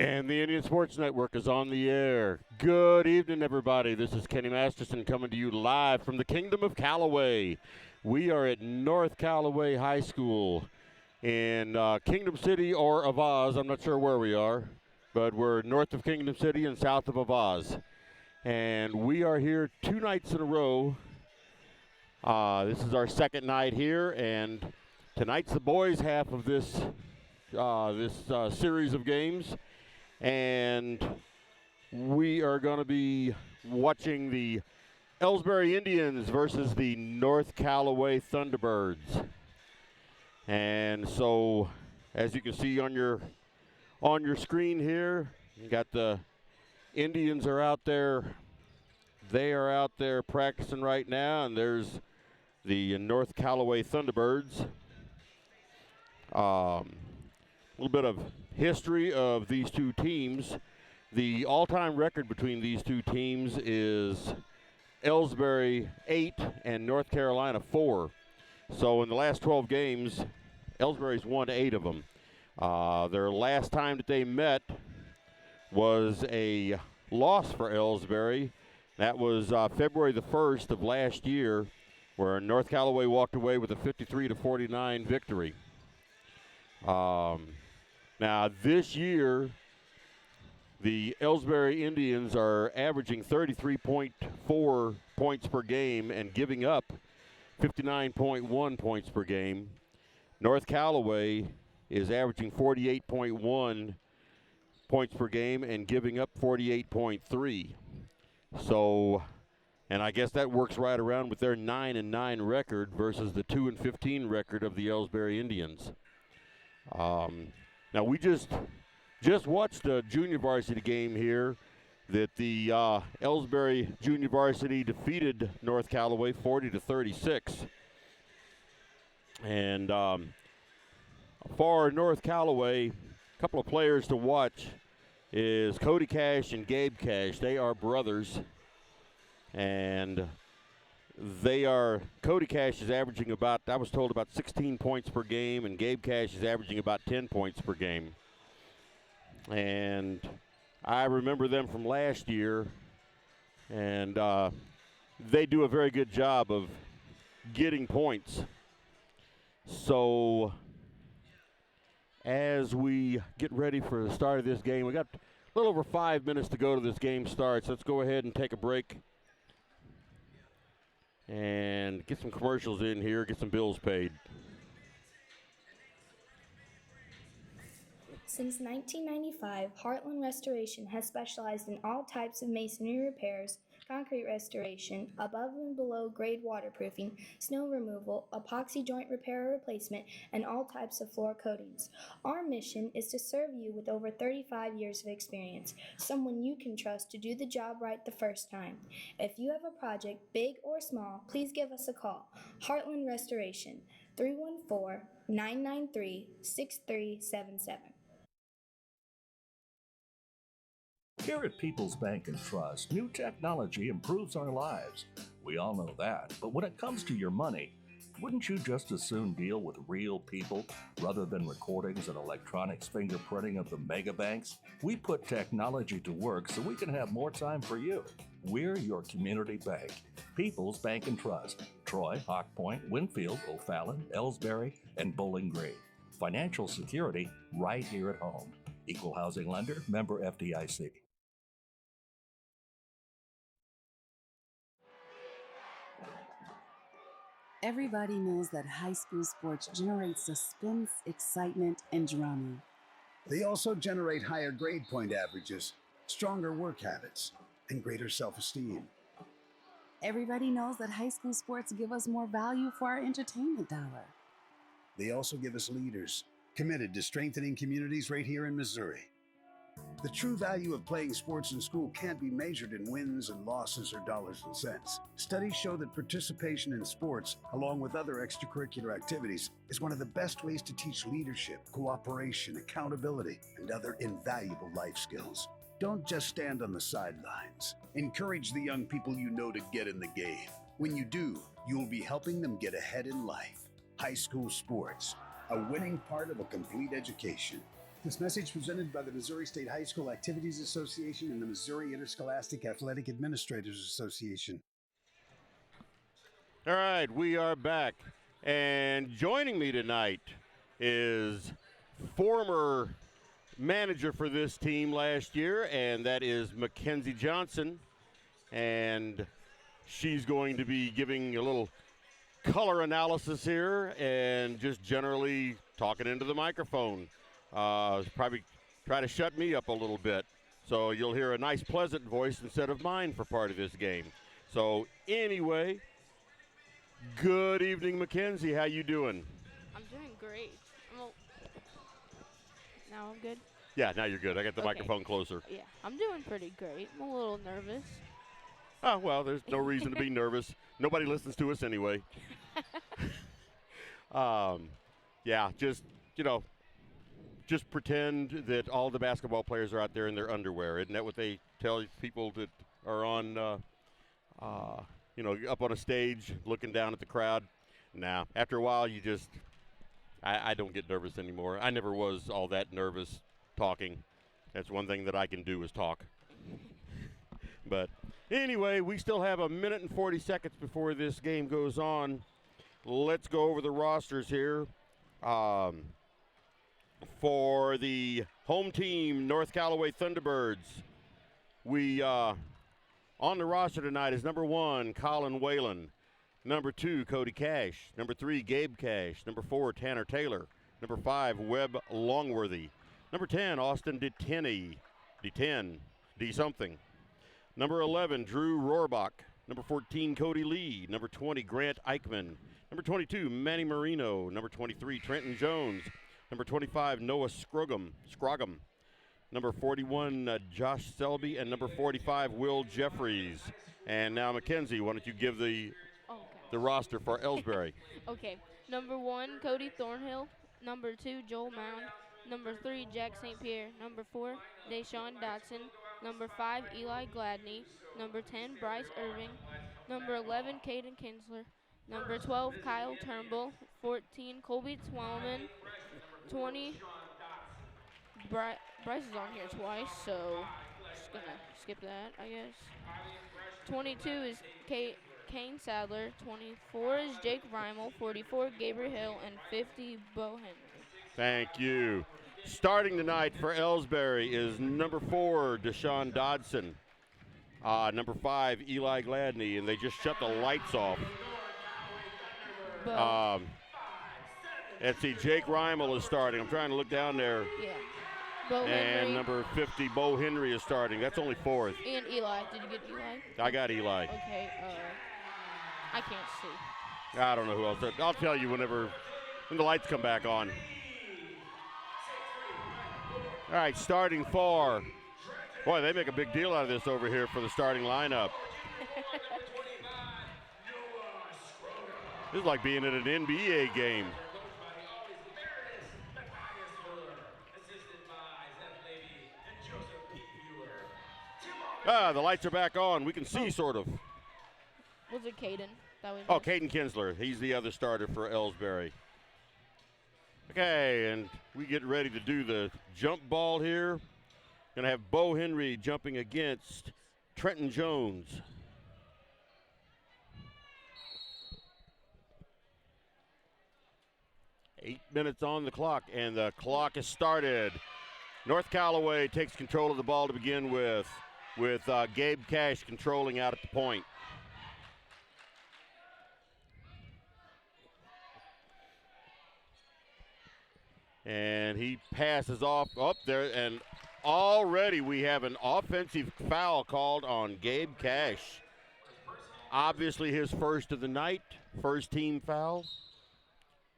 And the Indian Sports Network is on the air. Good evening, everybody. This is Kenny Masterson coming to you live from the Kingdom of Callaway. We are at North Callaway High School in Kingdom City or Avaz. I'm not sure where we are, but we're north of Kingdom City and south of Avaz. And we are here 2 nights in a row. This is our second night here, and tonight's the boys' half of this series of games. And we are going to be watching the Elsberry Indians versus the North Callaway Thunderbirds. And so, as you can see on your screen here, you got the Indians are out there. They are out there practicing right now, and there's the North Callaway Thunderbirds. A little bit of history of these two teams. The all-time record between these two teams is Elsberry 8 and North Carolina 4. So in the last 12 games, Elsberry's won 8 of them. Their last time that they met was a loss for Elsberry. That was February the 1st of last year, where North Callaway walked away with a 53-49 victory. Now, this year, the Elsberry Indians are averaging 33.4 points per game and giving up 59.1 points per game. North Callaway is averaging 48.1 points per game and giving up 48.3. So, and I guess that works right around with their 9-9 record versus the 2-15 record of the Elsberry Indians. Now, we just watched a junior varsity game here that the Elsberry junior varsity defeated North Callaway 40-36. And for North Callaway, a couple of players to watch is Cody Cash and Gabe Cash. They are brothers, and Cody Cash is averaging about 16 points per game, and Gabe Cash is averaging about 10 points per game. And I remember them from last year, and they do a very good job of getting points. So as we get ready for the start of this game, we got a little over 5 minutes to go to this game starts. Let's go ahead and take a break and get some commercials in here, get some bills paid. Since 1995, Heartland Restoration has specialized in all types of masonry repairs, concrete restoration, above and below grade waterproofing, snow removal, epoxy joint repair or replacement, and all types of floor coatings. Our mission is to serve you with over 35 years of experience, someone you can trust to do the job right the first time. If you have a project, big or small, please give us a call. Heartland Restoration, 314-993-6377. Here at People's Bank and Trust, new technology improves our lives. We all know that. But when it comes to your money, wouldn't you just as soon deal with real people rather than recordings and electronics fingerprinting of the mega banks? We put technology to work so we can have more time for you. We're your community bank. People's Bank and Trust. Troy, Hawk Point, Winfield, O'Fallon, Elsberry, and Bowling Green. Financial security right here at home. Equal housing lender, member FDIC. Everybody knows that high school sports generate suspense, excitement, and drama. They also generate higher grade point averages, stronger work habits, and greater self-esteem. Everybody knows that high school sports give us more value for our entertainment dollar. They also give us leaders committed to strengthening communities right here in Missouri. The true value of playing sports in school can't be measured in wins and losses or dollars and cents. Studies show that participation in sports, along with other extracurricular activities, is one of the best ways to teach leadership, cooperation, accountability, and other invaluable life skills. Don't just stand on the sidelines. Encourage the young people you know to get in the game. When you do, you'll be helping them get ahead in life. High school sports, a winning part of a complete education. This message presented by the Missouri State High School Activities Association and the Missouri Interscholastic Athletic Administrators Association. All right, we are back. And joining me tonight is former manager for this team last year, and that is Mackenzie Johnson. And she's going to be giving a little color analysis here and just generally talking into the microphone. Probably try to shut me up a little bit. So you'll hear a nice, pleasant voice instead of mine for part of this game. So anyway, good evening, Mackenzie. How you doing? I'm doing great. Now I'm good? Yeah, now you're good. I got the Okay. microphone closer. Yeah, I'm doing pretty great. I'm a little nervous. Oh, well, there's no reason to be nervous. Nobody listens to us anyway. Yeah, just pretend that all the basketball players are out there in their underwear. Isn't that what they tell people that are on, up on a stage looking down at the crowd? Nah, after a while I don't get nervous anymore. I never was all that nervous talking. That's one thing that I can do is talk. But anyway, we still have a minute and 40 seconds before this game goes on. Let's go over the rosters here. For the home team, North Callaway Thunderbirds, we on the roster tonight is number 1, Colin Whalen. Number 2, Cody Cash. Number 3, Gabe Cash. Number 4, Tanner Taylor. Number 5, Webb Longworthy. Number 10, Austin D-something. Number 11, Drew Rohrbach. Number 14, Cody Lee. Number 20, Grant Eichman. Number 22, Manny Marino. Number 23, Trenton Jones. Number 25, Noah Scroggum. Number 41, Josh Selby. And number 45, Will Jeffries. And now, Mackenzie, why don't you give the roster for Elsberry? Okay. Number 1, Cody Thornhill. Number 2, Joel Mound. Number 3, Jack St. Pierre. Number 4, Deshaun Dotson. Number 5, Eli Gladney. Number 10, Bryce Irving. Number 11, Caden Kinsler. Number 12, Kyle Turnbull. 14, Colby Twellman. 20, Bryce is on here twice, so just gonna skip that, I guess. 22 is Kane Sadler. 24 is Jake Reimel. 44, Gabriel Hill. And 50, Bo Henry. Thank you. Starting tonight for Elsberry is number 4, Deshaun Dodson. Number 5, Eli Gladney, and they just shut the lights off. Let's see, Jake Reimel is starting. I'm trying to look down there. Yeah. Bo and Henry. Number 50, Bo Henry is starting. That's only 4th. And Eli. Did you get Eli? I got Eli. Okay, I can't see. I don't know who else. I'll tell you when the lights come back on. All right, starting 4. Boy, they make a big deal out of this over here for the starting lineup. This is like being at an NBA game. The lights are back on. We can see, sort of. Was it Caden? Caden Kinsler. He's the other starter for Elsberry. Okay, and we get ready to do the jump ball here. Going to have Bo Henry jumping against Trenton Jones. Eight minutes on the clock, and the clock is started. North Callaway takes control of the ball to begin with Gabe Cash controlling out at the point. And he passes off up there, and already we have an offensive foul called on Gabe Cash. Obviously his first of the night, first team foul.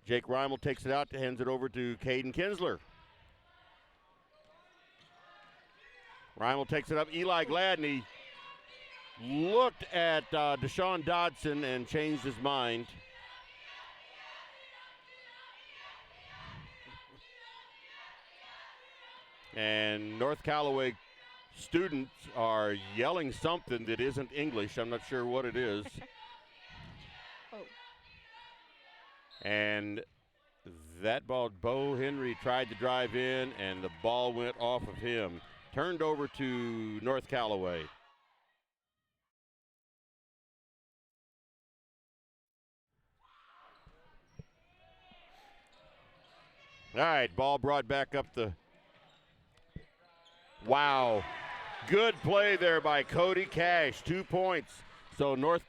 Jake Reimel takes it out, hands it over to Caden Kinsler. Reimel takes it up. Eli Gladney looked at Deshaun Dodson and changed his mind. And North Callaway students are yelling something that isn't English. I'm not sure what it is. And that ball, Bo Henry tried to drive in, and the ball went off of him. Turned over to North Callaway. All right, ball brought back up the. Wow. Good play there by Cody Cash. 2 points. So North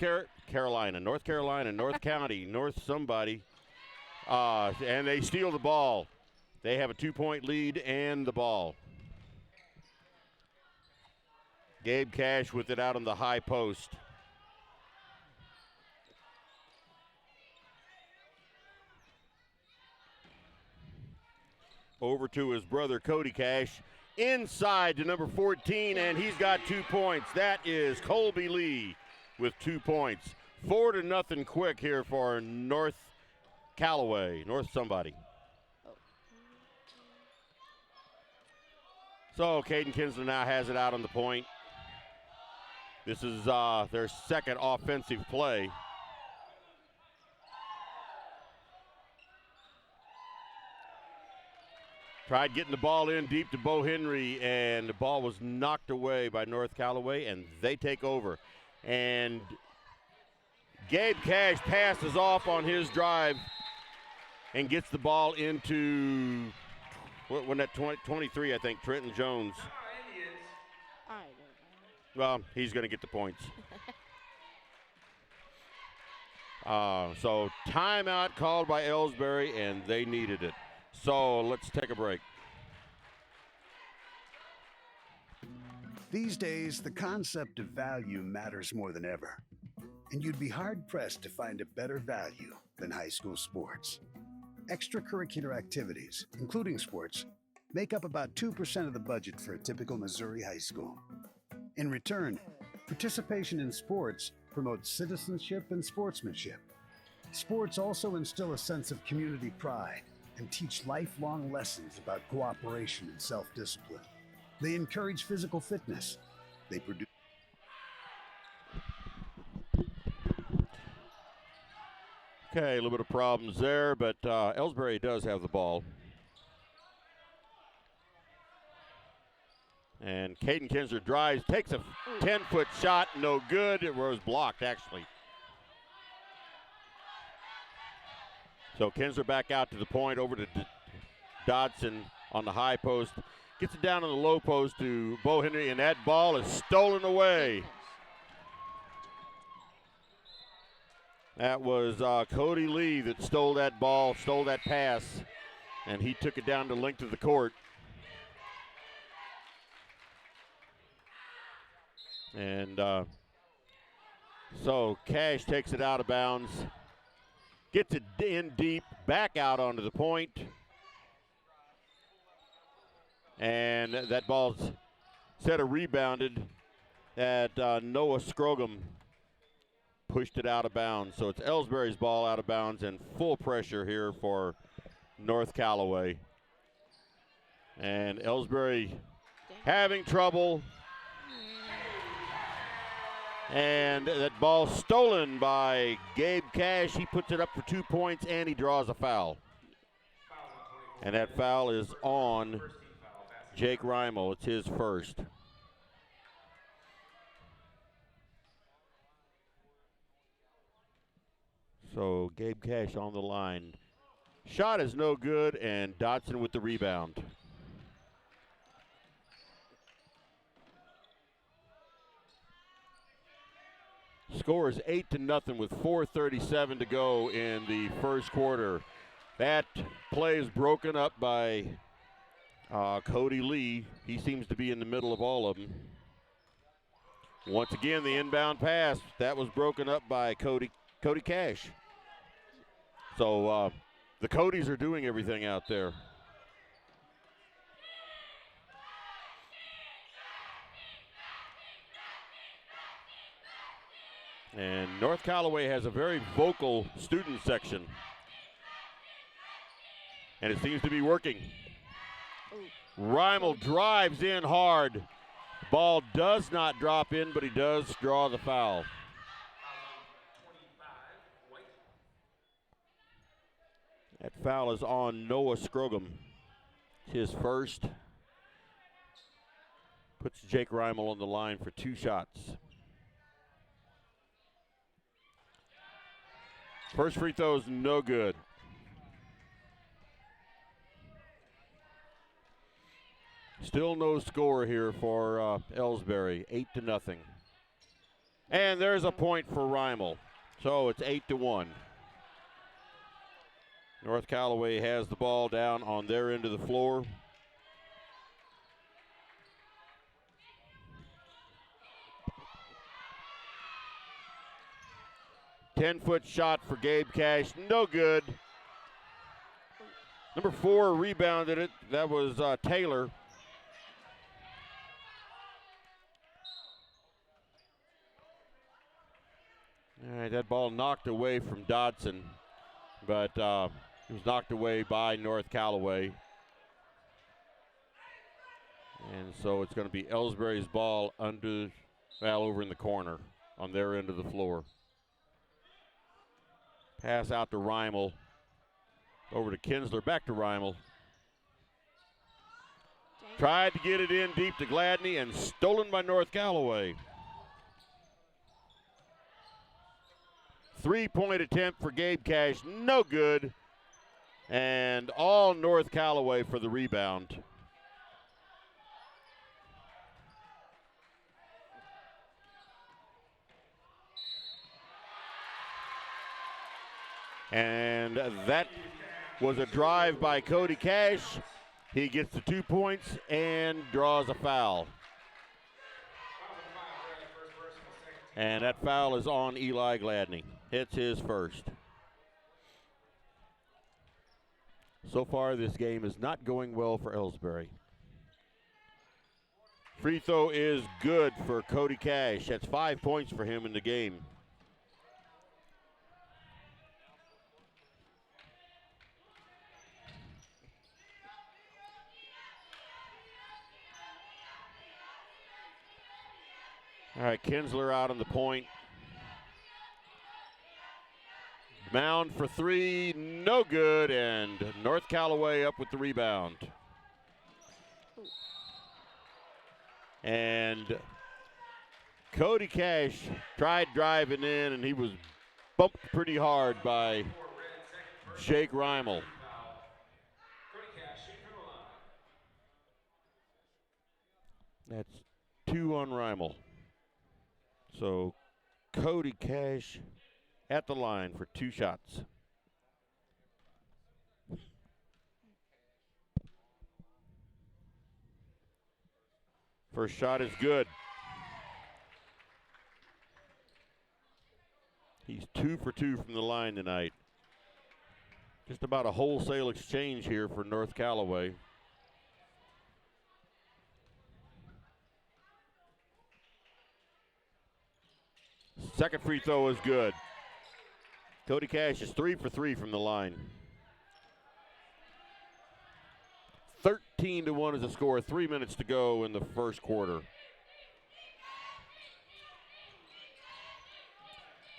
Carolina, North County, North somebody. And they steal the ball. They have a 2-point lead and the ball. Gabe Cash with it out on the high post. Over to his brother Cody Cash. Inside to number 14, and he's got 2 points. That is Colby Lee with 2 points. 4-0 quick here for North Callaway, North somebody. So Caden Kinsler now has it out on the point. This is their second offensive play. Tried getting the ball in deep to Bo Henry, and the ball was knocked away by North Callaway, and they take over. And Gabe Cash passes off on his drive and gets the ball into, when that 23, I think, Trenton Jones. Well, he's going to get the points. So timeout called by Elsberry, and they needed it. So let's take a break. These days, the concept of value matters more than ever. And you'd be hard-pressed to find a better value than high school sports. Extracurricular activities, including sports, make up about 2% of the budget for a typical Missouri high school. In return, participation in sports promotes citizenship and sportsmanship. Sports also instill a sense of community pride and teach lifelong lessons about cooperation and self-discipline. They encourage physical fitness. They produce. Okay, a little bit of problems there, but Elsberry does have the ball. And Caden Kinsler drives, takes a 10-foot shot, no good. It was blocked, actually. So Kinsler back out to the point, over to Dodson on the high post. Gets it down on the low post to Bo Henry, and that ball is stolen away. That was Cody Lee that stole that ball, stole that pass, and he took it down the length of the court. And so Cash takes it out of bounds. Gets it in deep, back out onto the point. And that ball's set of rebounded at Noah Scrogum. Pushed it out of bounds. So it's Elsberry's ball out of bounds, and full pressure here for North Callaway. And Elsberry having trouble. And that ball stolen by Gabe Cash. He puts it up for 2 points, and he draws a foul. And that foul is on Jake Reimel. It's his first. So Gabe Cash on the line. Shot is no good, and Dodson with the rebound. Score is 8-0 with 4:37 to go in the first quarter. That play is broken up by Cody Lee. He seems to be in the middle of all of them. Once again, the inbound pass, that was broken up by Cody Cash. So the Codys are doing everything out there. And North Callaway has a very vocal student section. And it seems to be working. Reimel drives in hard. Ball does not drop in, but he does draw the foul. That foul is on Noah Scrogum. His first. Puts Jake Reimel on the line for 2 shots. First free throw is no good. Still no score here for Elsberry, 8-0. And there's a point for Reimel. So it's 8-1. North Callaway has the ball down on their end of the floor. Ten-foot shot for Gabe Cash, no good. Number 4 rebounded it. That was Taylor. All right, that ball knocked away from Dodson, but it was knocked away by North Callaway. And so it's going to be Elsberry's ball over in the corner on their end of the floor. Pass out to Reimel. Over to Kinsler, back to Reimel. Tried to get it in deep to Gladney and stolen by North Callaway. 3-point attempt for Gabe Cash, no good. And all North Callaway for the rebound. And that was a drive by Cody Cash. He gets the 2 points and draws a foul. And that foul is on Eli Gladney. It's his first. So far, this game is not going well for Elsberry. Free throw is good for Cody Cash. That's 5 points for him in the game. All right, Kinsler out on the point. Mound for 3, no good, and North Callaway up with the rebound. And Cody Cash tried driving in, and he was bumped pretty hard by Jake Reimel. That's 2 on Reimel. So Cody Cash at the line for 2 shots. First shot is good. He's 2 for 2 from the line tonight. Just about a wholesale exchange here for North Callaway. Second free throw is good. Cody Cash is 3 for 3 from the line. 13-1 is the score. 3 minutes to go in the first quarter.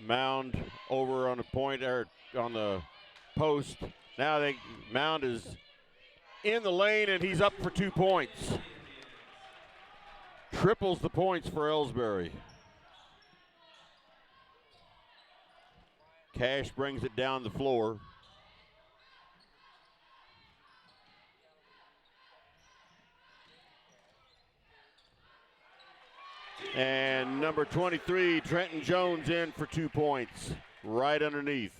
Mound over on the point, or on the post. Now Mound is in the lane, and he's up for 2 points. Triples the points for Elsberry. Cash brings it down the floor. And number 23, Trenton Jones, in for 2 points, right underneath.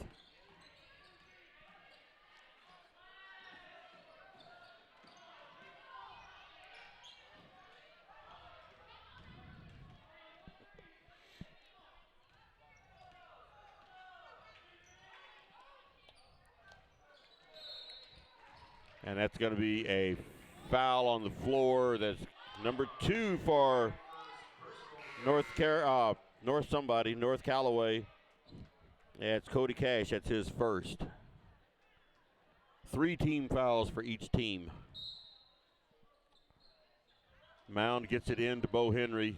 And that's going to be a foul on the floor. That's number 2 for North Callaway. Yeah, it's Cody Cash. That's his first. 3 team fouls for each team. Mound gets it in to Bo Henry.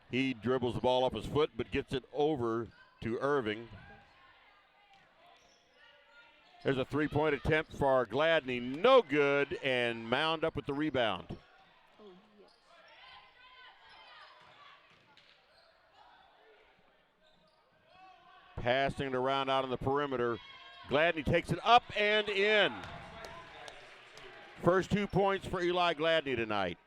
He dribbles the ball off his foot, but gets it over to Irving. There's a three-point attempt for Gladney. No good, and Mound up with the rebound. Oh, yes. Passing it around out on the perimeter. Gladney takes it up and in. First 2 points for Eli Gladney tonight.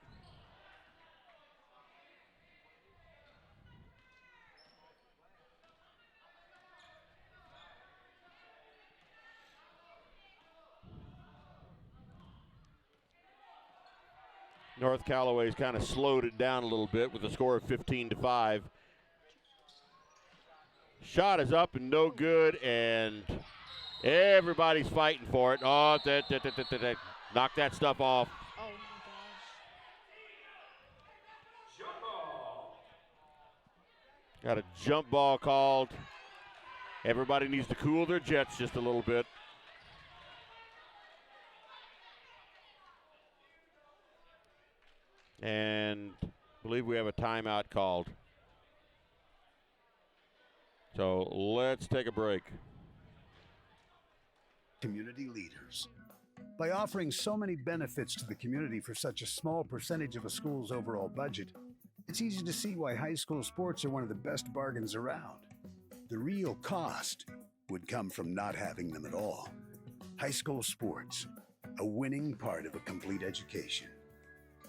North Callaway's kind of slowed it down a little bit with a score of 15-5. Shot is up and no good, and everybody's fighting for it. Oh, knock that stuff off. Oh, my gosh. Got a jump ball called. Everybody needs to cool their jets just a little bit. And I believe we have a timeout called. So let's take a break. Community leaders. By offering so many benefits to the community for such a small percentage of a school's overall budget, it's easy to see why high school sports are one of the best bargains around. The real cost would come from not having them at all. High school sports, a winning part of a complete education.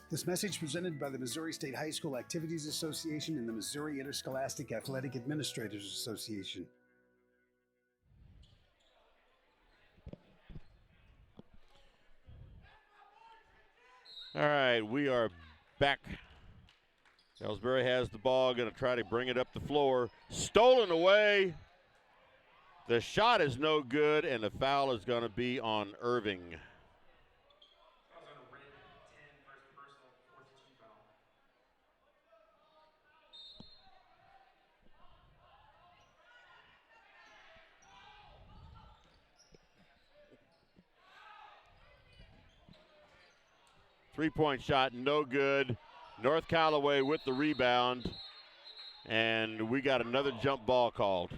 This message presented by the Missouri State High School Activities Association and the Missouri Interscholastic Athletic Administrators Association. All right, we are back. Elsberry has the ball, going to try to bring it up the floor. Stolen away. The shot is no good, and the foul is going to be on Irving. 3-point shot, no good. North Callaway with the rebound, and we got another jump ball called.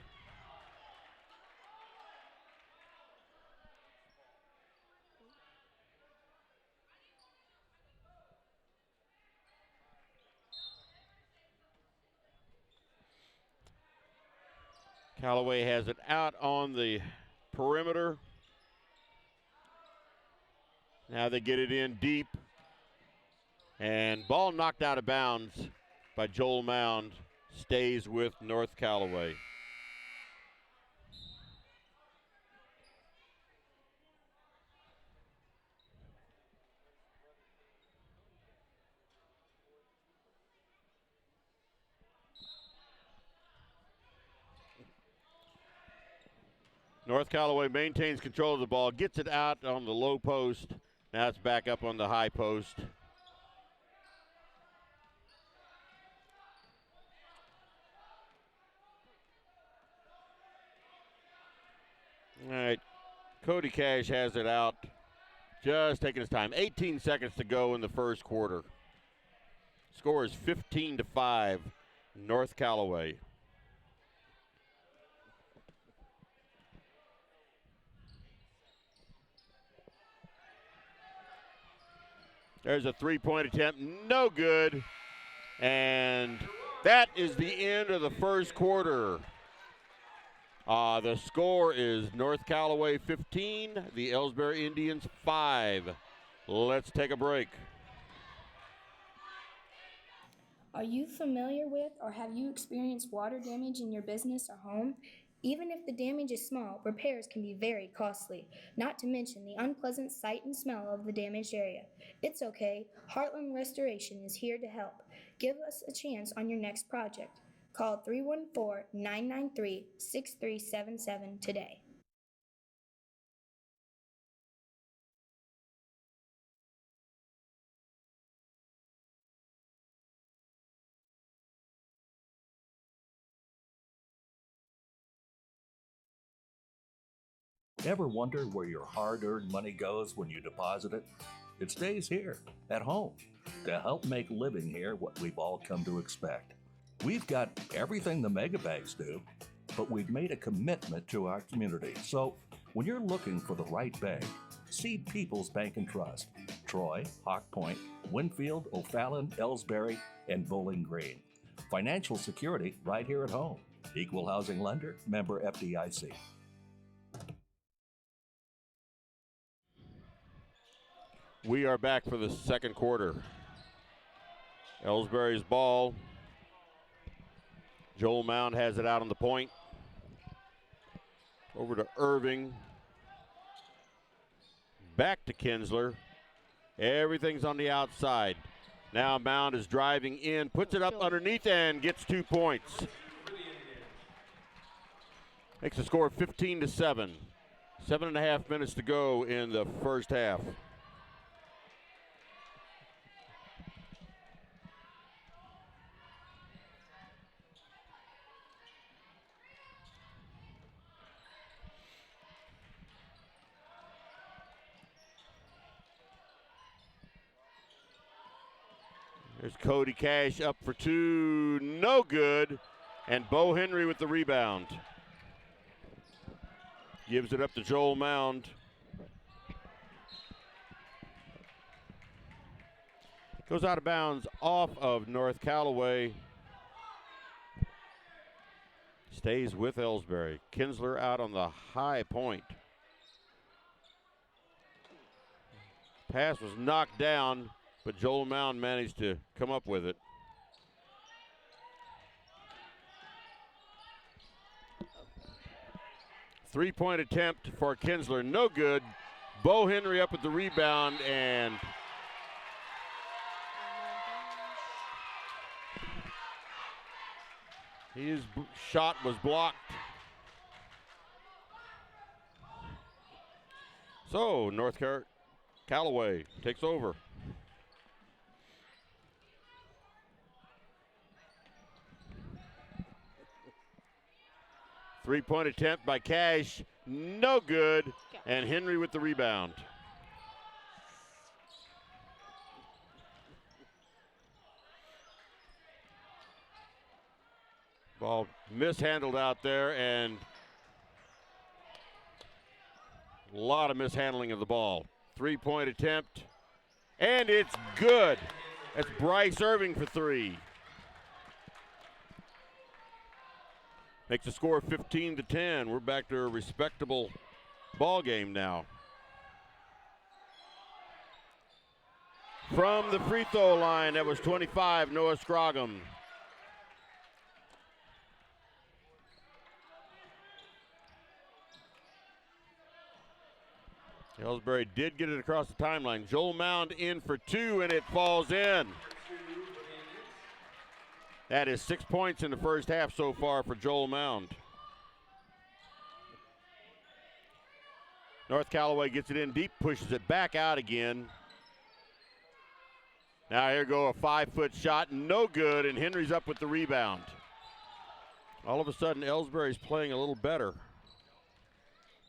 Callaway has it out on the perimeter. Now they get it in deep. And ball knocked out of bounds by Joel Mound, stays with North Callaway. North Callaway maintains control of the ball, gets it out on the low post. Now it's back up on the high post. All right, Cody Cash has it out, just taking his time. 18 seconds to go in the first quarter. Score is 15-5, North Callaway. There's a three-point attempt, no good. And that is the end of the first quarter. The score is North Callaway 15, the Elsberry Indians 5. Let's take a break. Are you familiar with or have you experienced water damage in your business or home? Even if the damage is small, repairs can be very costly, not to mention the unpleasant sight and smell of the damaged area. It's okay, Heartland Restoration is here to help. Give us a chance on your next project. Call 314-993-6377 today. Ever wonder where your hard-earned money goes when you deposit it? It stays here, at home, to help make living here what we've all come to expect. We've got everything the megabanks do, but we've made a commitment to our community. So When you're looking for the right bank, see People's Bank and Trust. Troy, Hawk Point, Winfield, O'Fallon, Elsberry, and Bowling Green. Financial security right here at home. Equal housing lender, member FDIC. We are back for the second quarter. Elsberry's ball. Joel Mound has it out on the point. Over to Irving. Back to Kinsler. Everything's on the outside. Now Mound is driving in, puts it up underneath and gets 2 points. Makes the score 15-7. 7.5 minutes to go in the first half. There's Cody Cash up for two, no good. And Bo Henry with the rebound. Gives it up to Joel Mound. Goes out of bounds off of North Callaway. Stays with Elsberry. Kinsler out on the high point. Pass was knocked down, but Joel Mound managed to come up with it. Three-point attempt for Kinsler, no good. Bo Henry up with the rebound, and his shot was blocked. So North Callaway takes over. Three-point attempt by Cash, no good, and Henry with the rebound. Ball mishandled out there, and a lot of mishandling of the ball. Three-point attempt, and it's good. That's Bryce Irving for three. Makes the score 15-10. We're back to a respectable ball game now. From the free throw line, that was 25, Noah Scroggum. Elsberry did get it across the timeline. Joel Mound in for two, and it falls in. That is 6 points in the first half so far for Joel Mound. North Callaway gets it in deep, pushes it back out again. Now here go a 5-foot shot, no good, and Henry's up with the rebound. All of a sudden, Elsberry's playing a little better.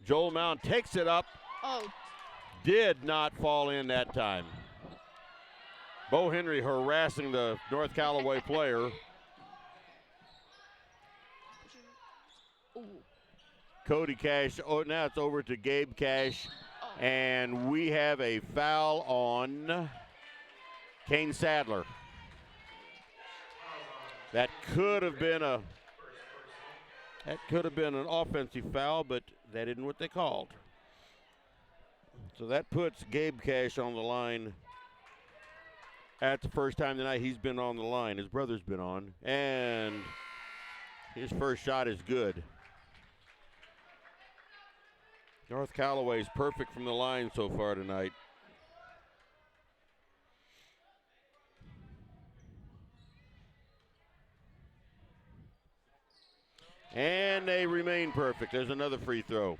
Joel Mound takes it up. Oh. Did not fall in that time. Bo Henry harassing the North Callaway player. Ooh. Cody Cash, oh, now it's over to Gabe Cash, and we have a foul on Kane Sadler. That could have been an offensive foul, but that isn't what they called. So that puts Gabe Cash on the line. That's the first time tonight he's been on the line. His brother's been on, and his first shot is good. North Callaway's perfect from the line so far tonight. And they remain perfect. There's another free throw.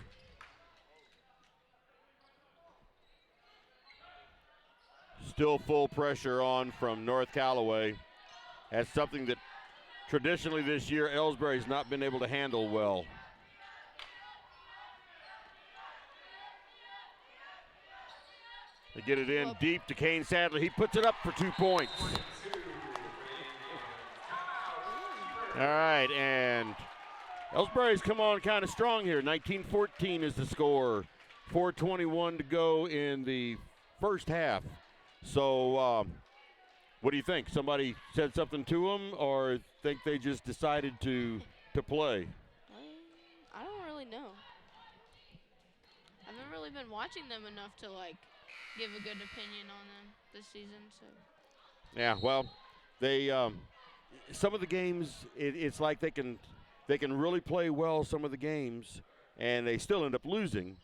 Still full pressure on from North Callaway. That's something that traditionally this year Elsberry's not been able to handle well. They get it in deep to Kane Sadler. He puts it up for 2 points. All right, and Elsberry's come on kind of strong here. 19-14 is the score. 4:21 to go in the first half. So what do you think? Somebody said something to them, or think they just decided to play? I don't really know. I haven't really been watching them enough to give a good opinion on them this season. So. Yeah, well, they some of the games it's like they can really play well some of the games, and they still end up losing,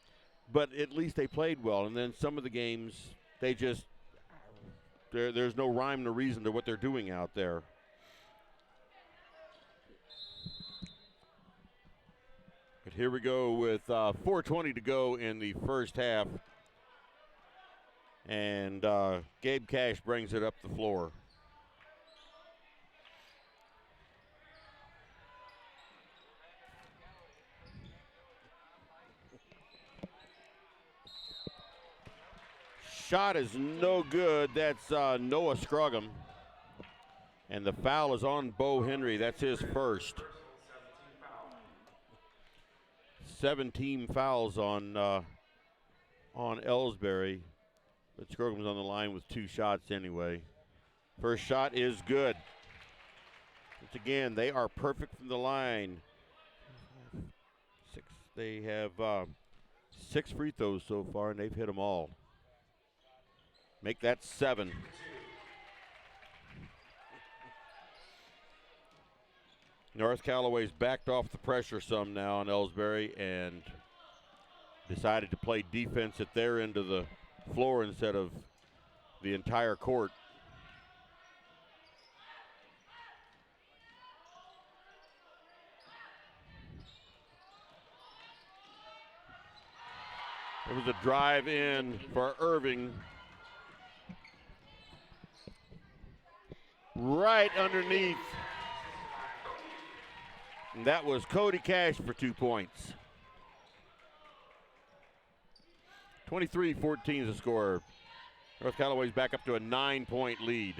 but at least they played well. And then some of the games they just there's no rhyme nor reason to what they're doing out there. But here we go with 4:20 to go in the first half. And Gabe Cash brings it up the floor. Shot is no good. That's Noah Scruggum. And the foul is on Bo Henry. That's his first. 17 fouls on Elsberry. But Scruggum's on the line with 2 shots anyway. First shot is good. Once again, they are perfect from the line. They have 6 free throws so far, and they've hit them all. Make that 7. North Callaway's backed off the pressure some now on Elsberry and decided to play defense at their end of the floor instead of the entire court. It was a drive in for Irving. Right underneath. And that was Cody Cash for 2 points. 23-14 is the score. North Callaway's back up to a 9-point lead.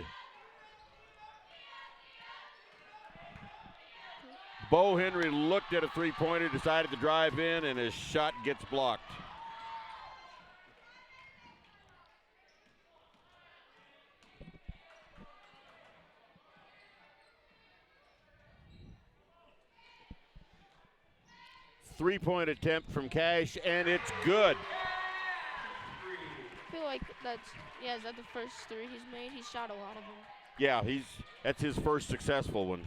Bo Henry looked at a three-pointer, decided to drive in, and his shot gets blocked. Three-point attempt from Cash, and it's good. I feel like is that the first 3 he's made? He's shot a lot of them. Yeah, that's his first successful one.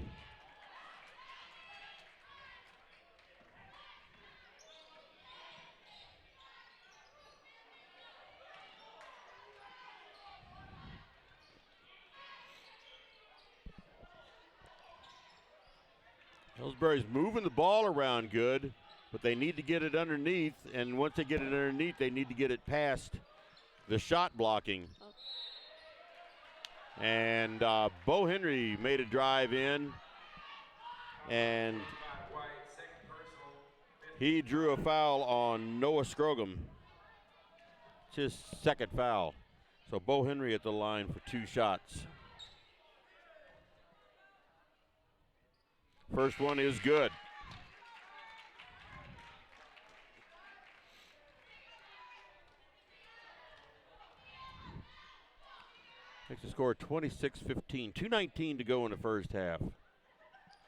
Elsberry's moving the ball around good, but they need to get it underneath, and once they get it underneath, they need to get it past the shot blocking. And Bo Henry made a drive in, and he drew a foul on Noah Scruggum. It's his second foul. So Bo Henry at the line for 2 shots. First one is good. Makes the score 26-15. 2:19 to go in the first half.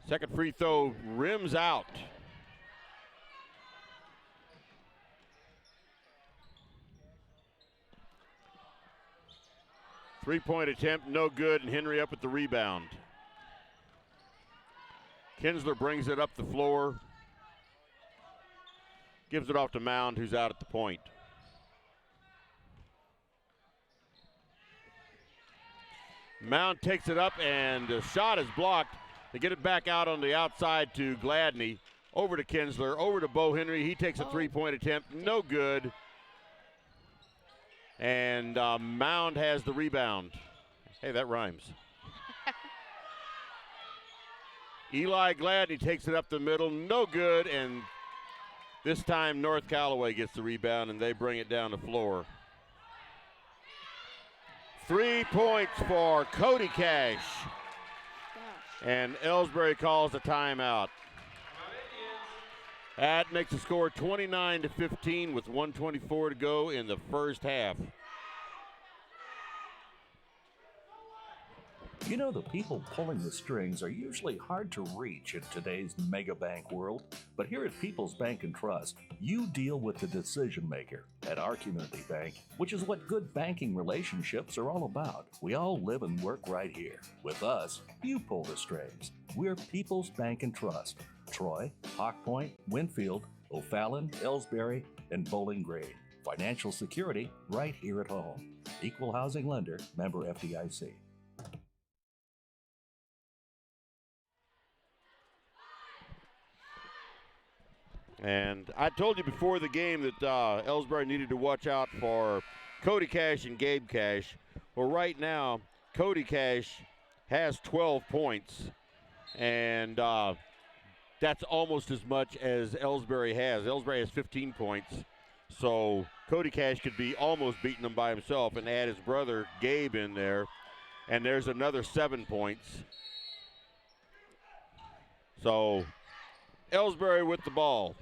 Second free throw rims out. Three-point attempt, no good, and Henry up with the rebound. Kinsler brings it up the floor. Gives it off to Mound, who's out at the point. Mound takes it up, and the shot is blocked. They get it back out on the outside to Gladney. Over to Kinsler, over to Bo Henry. He takes a three-point attempt, no good. And Mound has the rebound. Hey, that rhymes. Eli Gladney takes it up the middle, no good, and this time North Callaway gets the rebound and they bring it down the floor. 3 points for Cody Cash. And Elsberry calls a timeout. That makes the score 29-15 with 1:24 to go in the first half. You know, the people pulling the strings are usually hard to reach in today's mega bank world, but here at People's Bank and Trust, you deal with the decision maker. At our community bank, which is what good banking relationships are all about, we all live and work right here. With us, you pull the strings. We're People's Bank and Trust. Troy, Hawk Point, Winfield, O'Fallon, Elsberry, and Bowling Green. Financial security right here at home. Equal housing lender, member FDIC. And I told you before the game that Elsberry needed to watch out for Cody Cash and Gabe Cash. Well, right now, Cody Cash has 12 points, and that's almost as much as Elsberry has. Elsberry has 15 points, so Cody Cash could be almost beating him by himself and add his brother Gabe in there, and there's another 7 points. So Elsberry with the ball.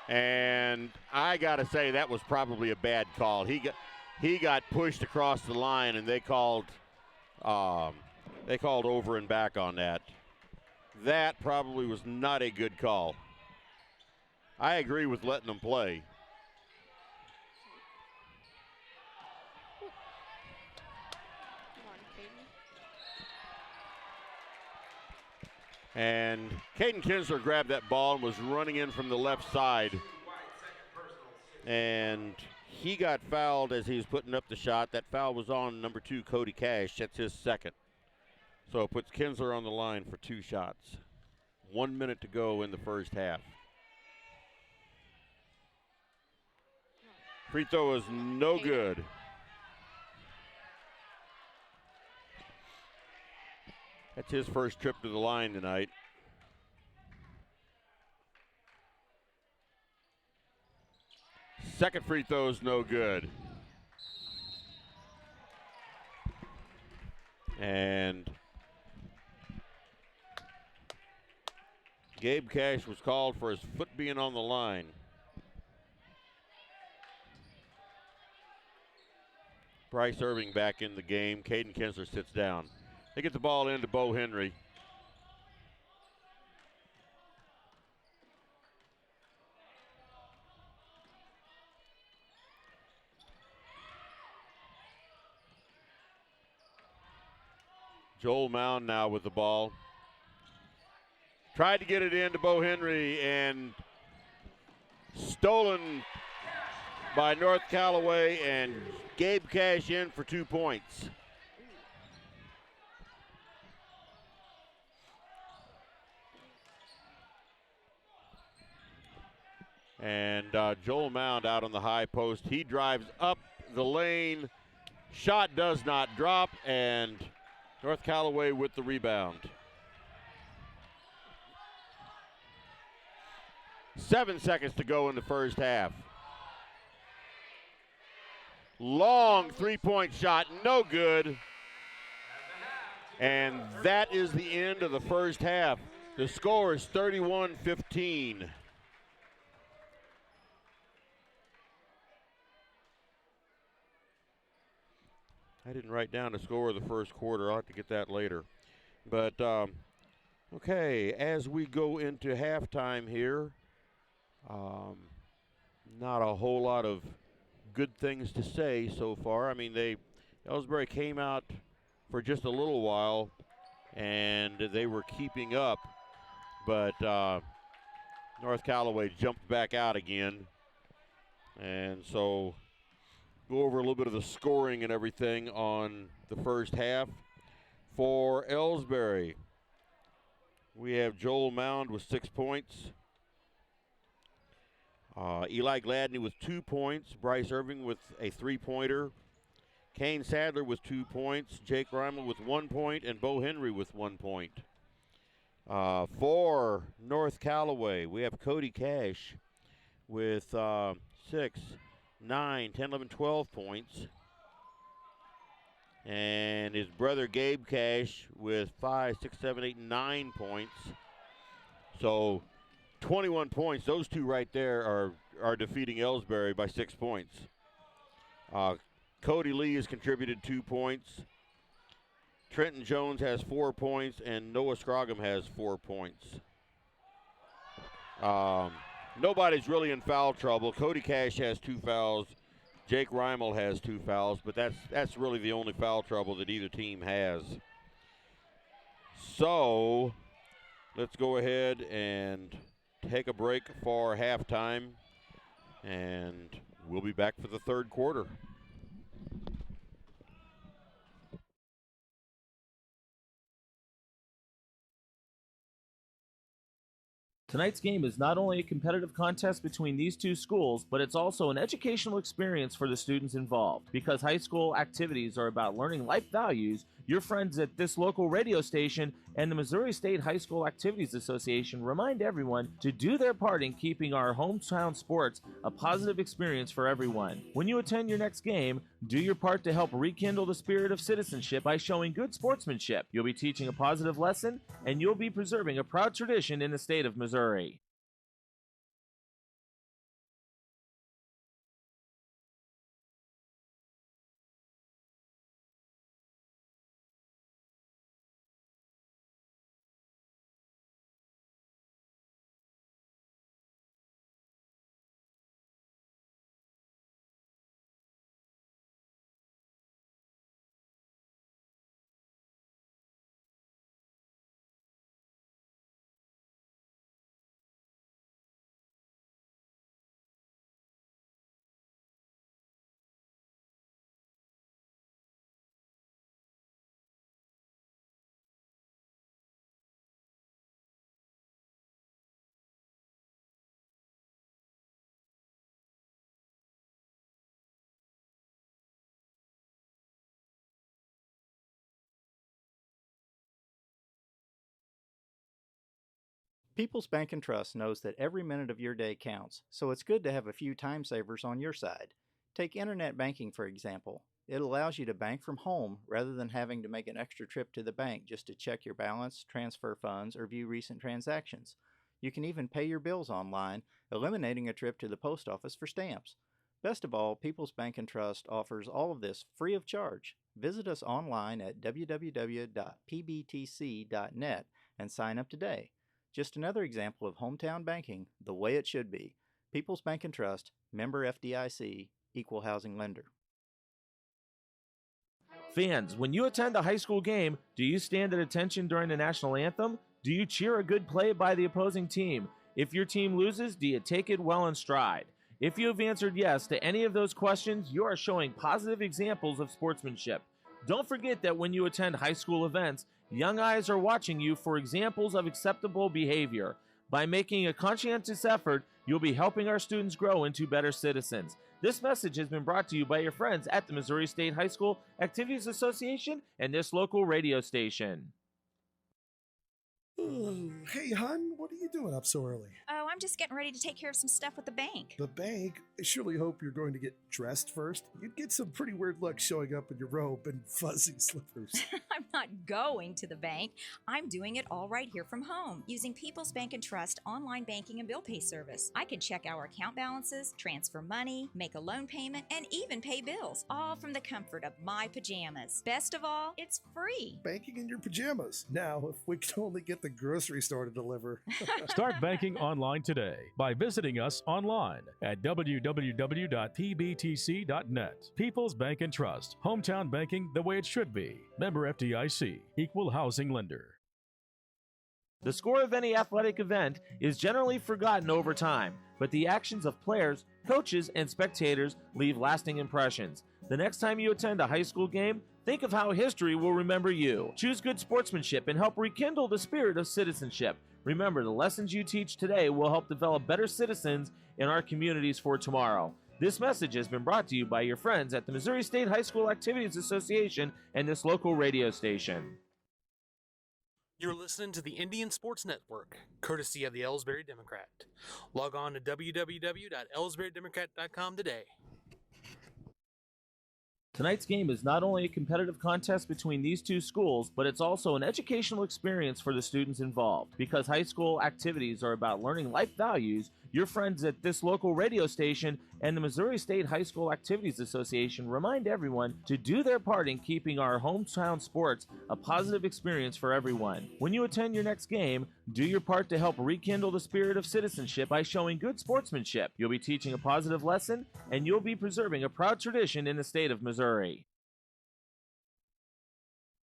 And I got to say, that was probably a bad call. He got pushed across the line, and they called over and back on that. That probably was not a good call. I agree with letting them play. And Caden Kinsler grabbed that ball and was running in from the left side. And he got fouled as he was putting up the shot. That foul was on number 2, Cody Cash. That's his second. So it puts Kinsler on the line for 2 shots. 1 minute to go in the first half. Free throw is no good. That's his first trip to the line tonight. Second free throw is no good. And Gabe Cash was called for his foot being on the line. Bryce Irving back in the game. Caden Kinsler sits down. They get the ball into Bo Henry. Joel Mound now with the ball. Tried to get it into Bo Henry and stolen by North Callaway, and Gabe Cash in for 2 points. And Joel Mound out on the high post. He drives up the lane. Shot does not drop, and North Callaway with the rebound. 7 seconds to go in the first half. Long three-point shot, no good. And that is the end of the first half. The score is 31-15. I didn't write down the score of the first quarter. I'll have to get that later. But, okay, as we go into halftime here, not a whole lot of good things to say so far. I mean, Elsberry came out for just a little while, and they were keeping up. But North Callaway jumped back out again. And so go over a little bit of the scoring and everything on the first half. For Elsberry, we have Joel Mound with 6 points. Eli Gladney with 2 points. Bryce Irving with a 3-pointer. Kane Sadler with 2 points. Jake Reimel with 1 point. And Bo Henry with 1 point. For North Callaway, we have Cody Cash with 6, 9, 10, 11, 12 points. And his brother Gabe Cash with 5, 6, 7, 8, 9 points. So 21 points. Those two right there are defeating Elsberry by 6 points. Cody Lee has contributed 2 points. Trenton Jones has 4 points, and Noah Scroggum has 4 points. Nobody's really in foul trouble. Cody Cash has 2 fouls. Jake Reimel has 2 fouls, but that's really the only foul trouble that either team has. So let's go ahead and take a break for halftime, and we'll be back for the third quarter. Tonight's game is not only a competitive contest between these two schools, but it's also an educational experience for the students involved. Because high school activities are about learning life values, your friends at this local radio station and the Missouri State High School Activities Association remind everyone to do their part in keeping our hometown sports a positive experience for everyone. When you attend your next game, do your part to help rekindle the spirit of citizenship by showing good sportsmanship. You'll be teaching a positive lesson, and you'll be preserving a proud tradition in the state of Missouri. People's Bank and Trust knows that every minute of your day counts, so it's good to have a few time savers on your side. Take internet banking, for example. It allows you to bank from home rather than having to make an extra trip to the bank just to check your balance, transfer funds, or view recent transactions. You can even pay your bills online, eliminating a trip to the post office for stamps. Best of all, People's Bank and Trust offers all of this free of charge. Visit us online at www.pbtc.net and sign up today. Just another example of hometown banking the way it should be. People's Bank and Trust, member FDIC, equal housing lender. Fans, when you attend a high school game, do you stand at attention during the national anthem? Do you cheer a good play by the opposing team? If your team loses, do you take it well in stride? If you have answered yes to any of those questions, you are showing positive examples of sportsmanship. Don't forget that when you attend high school events, young eyes are watching you for examples of acceptable behavior. By making a conscientious effort, you'll be helping our students grow into better citizens. This message has been brought to you by your friends at the Missouri State High School Activities Association and this local radio station. Hey, hon, what are you doing up so early? Oh, I'm just getting ready to take care of some stuff with the bank. The bank? I surely hope you're going to get dressed first. You'd get some pretty weird looks showing up in your robe and fuzzy slippers. I'm not going to the bank. I'm doing it all right here from home using People's Bank and Trust online banking and bill pay service. I can check our account balances, transfer money, make a loan payment, and even pay bills, all from the comfort of my pajamas. Best of all, it's free. Banking in your pajamas. Now, if we could only get the grocery store to deliver. Start banking online today by visiting us online at www.pbtc.net. People's Bank and Trust. Hometown banking the way it should be. Member FDIC. Equal housing lender. The score of any athletic event is generally forgotten over time, but the actions of players, coaches, and spectators leave lasting impressions. The next time you attend a high school game, think of how history will remember you. Choose good sportsmanship and help rekindle the spirit of citizenship. Remember, the lessons you teach today will help develop better citizens in our communities for tomorrow. This message has been brought to you by your friends at the Missouri State High School Activities Association and this local radio station. You're listening to the Indian Sports Network, courtesy of the Elsberry Democrat. Log on to www.elsberrydemocrat.com today. Tonight's game is not only a competitive contest between these two schools, but it's also an educational experience for the students involved. Because high school activities are about learning life values, your friends at this local radio station and the Missouri State High School Activities Association remind everyone to do their part in keeping our hometown sports a positive experience for everyone. When you attend your next game, do your part to help rekindle the spirit of citizenship by showing good sportsmanship. You'll be teaching a positive lesson, and you'll be preserving a proud tradition in the state of Missouri.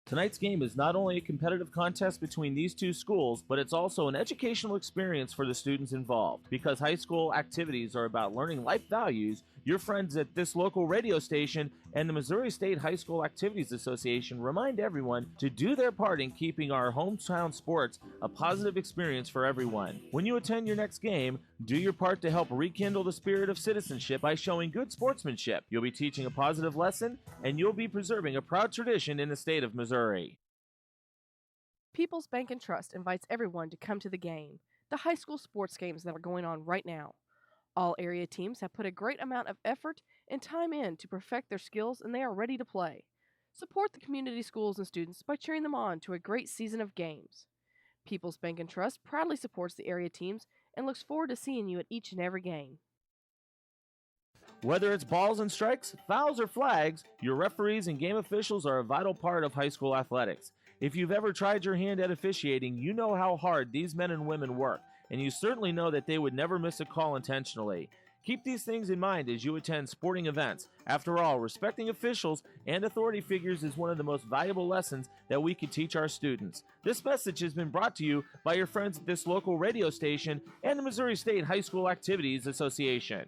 Tonight's game is not only a competitive contest between these two schools, but it's also an educational experience for the students involved. Because high school activities are about learning life values, your friends at this local radio station and the Missouri State High School Activities Association remind everyone to do their part in keeping our hometown sports a positive experience for everyone. When you attend your next game, do your part to help rekindle the spirit of citizenship by showing good sportsmanship. You'll be teaching a positive lesson, and you'll be preserving a proud tradition in the state of Missouri. People's Bank and Trust invites everyone to come to the game, the high school sports games that are going on right now. All area teams have put a great amount of effort and time in to perfect their skills, and they are ready to play. Support the community schools and students by cheering them on to a great season of games. People's Bank and Trust proudly supports the area teams and looks forward to seeing you at each and every game. Whether it's balls and strikes, fouls, or flags, your referees and game officials are a vital part of high school athletics. If you've ever tried your hand at officiating, you know how hard these men and women work, and you certainly know that they would never miss a call intentionally. Keep these things in mind as you attend sporting events. After all, respecting officials and authority figures is one of the most valuable lessons that we could teach our students. This message has been brought to you by your friends at this local radio station and the Missouri State High School Activities Association.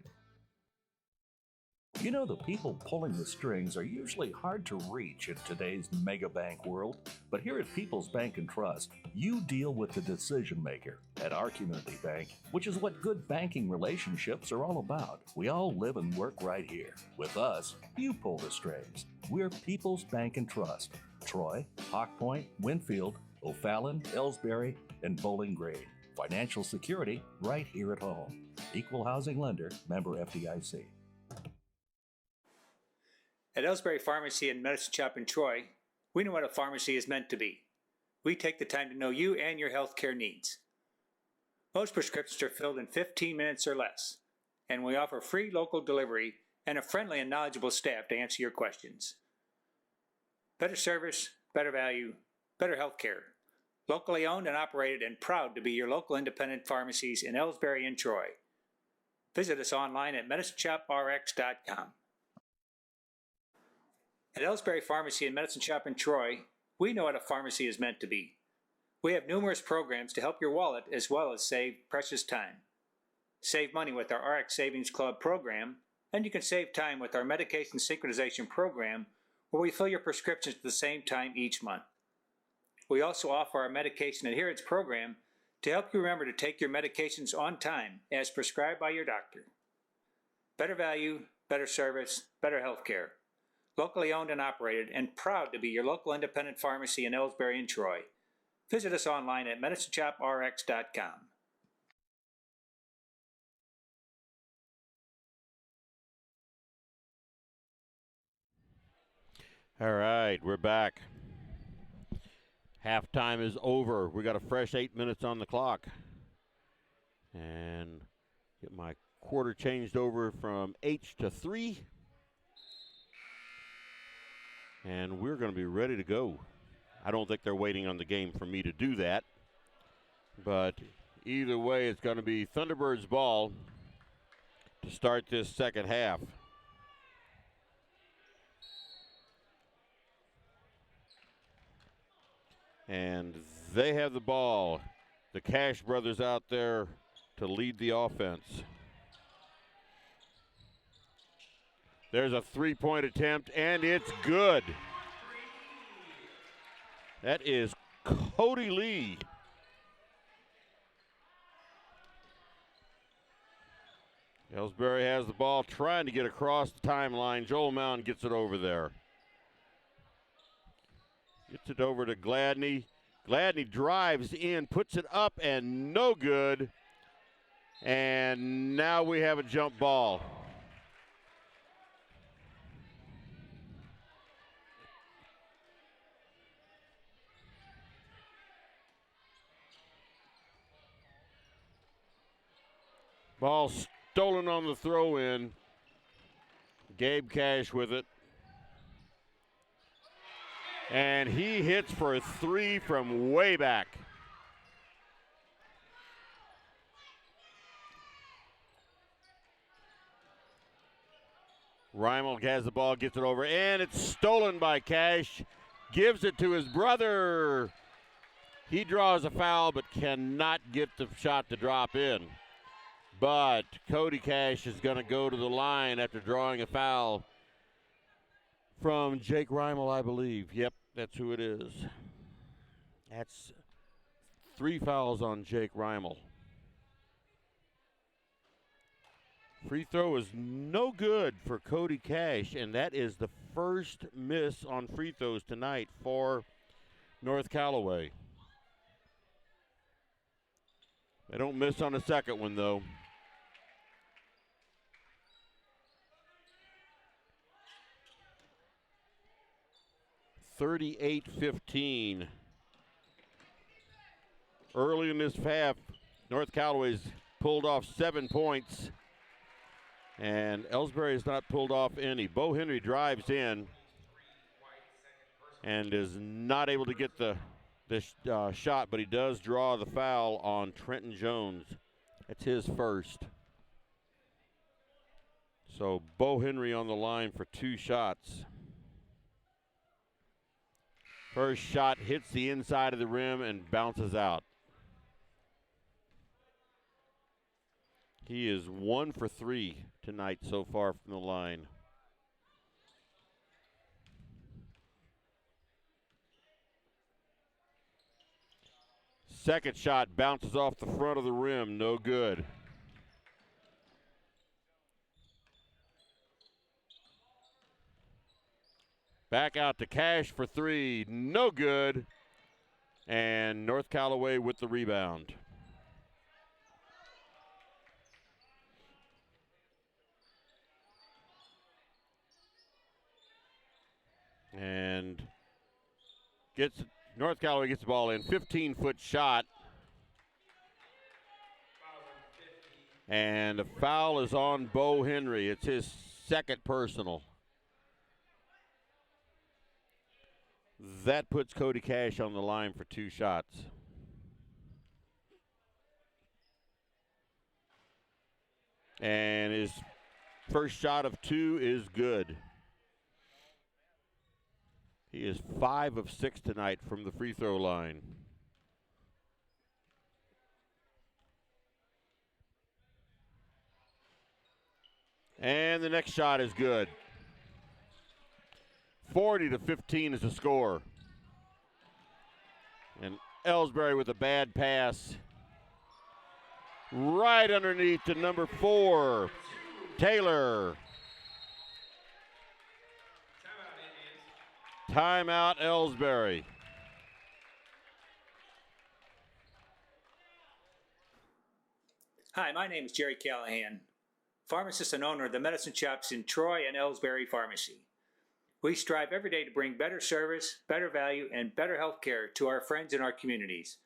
You know, the people pulling the strings are usually hard to reach in today's mega bank world, but here at People's Bank and Trust, you deal with the decision maker. At our community bank, which is what good banking relationships are all about, we all live and work right here. With us, you pull the strings. We're People's Bank and Trust. Troy, Hawk Point, Winfield, O'Fallon, Elsberry, and Bowling Green. Financial security right here at home. Equal housing lender, member FDIC. At Elsberry Pharmacy and Medicine Shop in Troy, we know what a pharmacy is meant to be. We take the time to know you and your healthcare needs. Most prescriptions are filled in 15 minutes or less, and we offer free local delivery and a friendly and knowledgeable staff to answer your questions. Better service, better value, better healthcare. Locally owned and operated and proud to be your local independent pharmacies in Elsberry and Troy. Visit us online at medicineshoprx.com. At Elsberry Pharmacy and Medicine Shop in Troy, we know what a pharmacy is meant to be. We have numerous programs to help your wallet as well as save precious time. Save money with our RX Savings Club program, and you can save time with our medication synchronization program, where we fill your prescriptions at the same time each month. We also offer our medication adherence program to help you remember to take your medications on time as prescribed by your doctor. Better value, better service, better healthcare. Locally owned and operated, and proud to be your local independent pharmacy in Elsberry and Troy. Visit us online at medicineshoprx.com. All right, we're back. Halftime is over. We got a fresh 8 minutes on the clock. And get my quarter changed over from H to 3. And we're going to be ready to go. I don't think they're waiting on the game for me to do that. But either way, it's going to be Thunderbirds ball to start this second half. And they have the ball. The Cash brothers out there to lead the offense. There's a three-point attempt, and it's good. That is Cody Lee. Elsberry has the ball, trying to get across the timeline. Joel Mound gets it over there. Gets it over to Gladney. Gladney drives in, puts it up, and no good. And now we have a jump ball. Ball stolen on the throw-in. Gabe Cash with it. And he hits for a 3 from way back. Reimel has the ball, gets it over, and it's stolen by Cash. Gives it to his brother. He draws a foul but cannot get the shot to drop in. But Cody Cash is going to go to the line after drawing a foul from Jake Reimel, I believe. Yep, that's who it is. That's 3 fouls on Jake Reimel. Free throw is no good for Cody Cash, and that is the first miss on free throws tonight for North Callaway. They don't miss on the second one, though. (38-15). Early in this half, North Callaway's pulled off 7 points, and Elsberry has not pulled off any. Bo Henry drives in and is not able to get the shot, but he does draw the foul on Trenton Jones. It's his first. So Bo Henry on the line for 2 shots. First shot hits the inside of the rim and bounces out. He is 1 for 3 tonight so far from the line. Second shot bounces off the front of the rim, no good. Back out to Cash for 3, no good. And North Callaway with the rebound. And North Callaway gets the ball in. 15-foot shot. And the foul is on Bo Henry. It's his second personal. That puts Cody Cash on the line for 2 shots. And his first shot of 2 is good. He is 5 of 6 tonight from the free throw line. And the next shot is good. 40-15 is the score. And Elsberry with a bad pass. Right underneath to number 4, Taylor. Timeout, Elsberry. Hi, my name is Jerry Callahan, pharmacist and owner of the medicine shops in Troy and Elsberry Pharmacy. We strive every day to bring better service, better value, and better health care to our friends in our communities.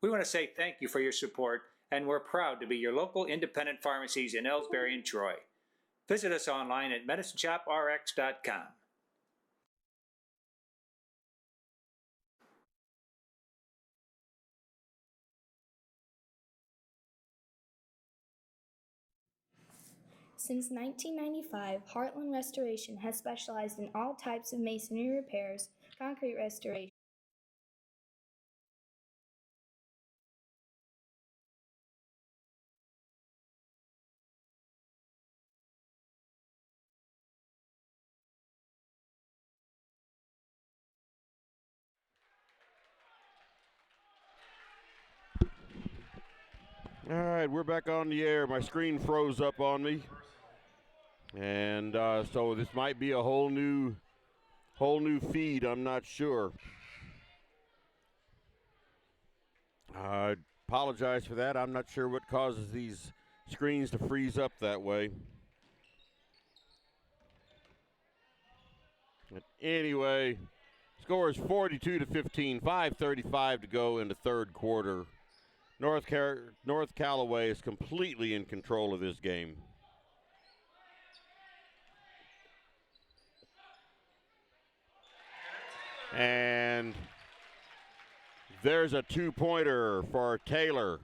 We want to say thank you for your support, and we're proud to be your local independent pharmacies in Elsberry and Troy. Visit us online at medicineshoprx.com. Since 1995, Heartland Restoration has specialized in all types of masonry repairs, concrete restoration, All right, we're back on the air. My screen froze up on me. And so this might be a whole new feed. I'm not sure. I apologize for that. I'm not sure what causes these screens to freeze up that way. But anyway, score is 42-15. 5:35 to go in the third quarter. North Callaway is completely in control of this game. And there's a two-pointer for Taylor.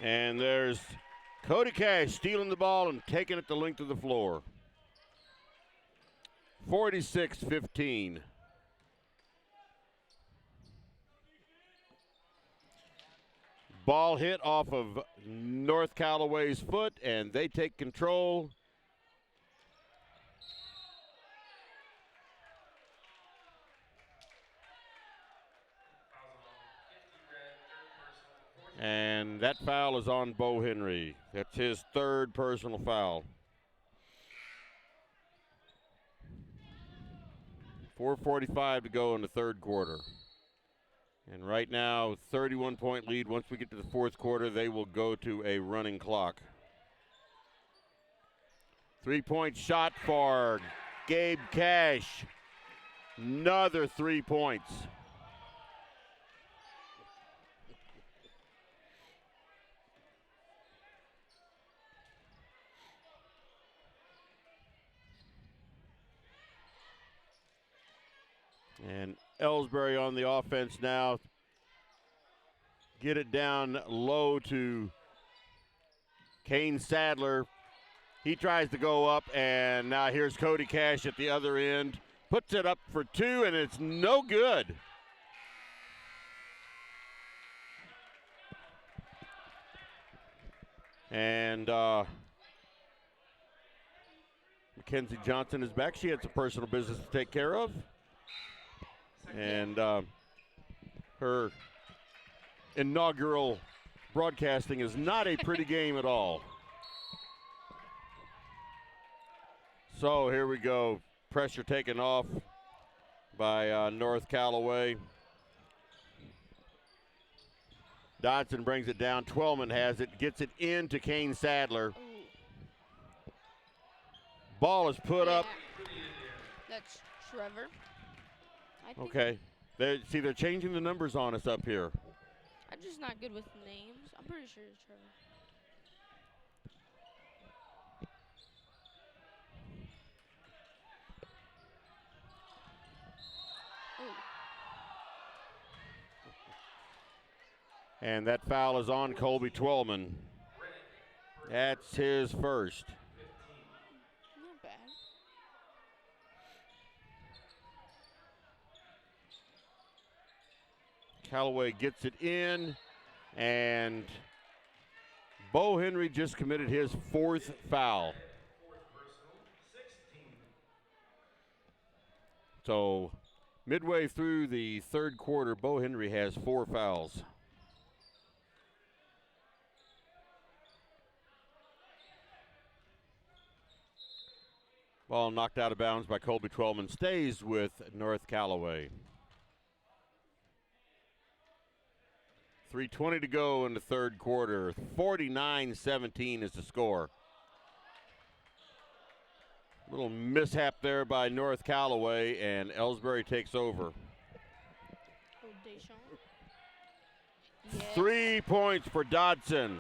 And there's Cody Cash stealing the ball and taking it the length of the floor. 46-15. Ball hit off of North Callaway's foot, and they take control. And that foul is on Bo Henry. That's his third personal foul. 4:45 to go in the third quarter. And right now, 31-point lead. Once we get to the fourth quarter, they will go to a running clock. 3-point shot for Gabe Cash. Another 3 points. And Elsberry on the offense now. Get it down low to Kane Sadler. He tries to go up, and now here's Cody Cash at the other end. Puts it up for two, and it's no good. And Mackenzie Johnson is back. She had some personal business to take care of. And her inaugural broadcasting is not a pretty game at all. So here we go. Pressure taken off by North Callaway. Dodson brings it down. Twellman has it, gets it into Kane Sadler. Ball is put up. That's Trevor. Okay. They're changing the numbers on us up here. I'm just not good with names. I'm pretty sure it's Trevor. And that foul is on Colby Twellman. That's his first. Not bad. Callaway gets it in, and Bo Henry just committed his fourth foul. So midway through the third quarter, Bo Henry has 4 fouls. Ball knocked out of bounds by Colby Twellman. Stays with North Callaway. 3:20 to go in the third quarter. 49-17 is the score. Little mishap there by North Callaway, and Elsberry takes over. Yes. 3 points for Dodson.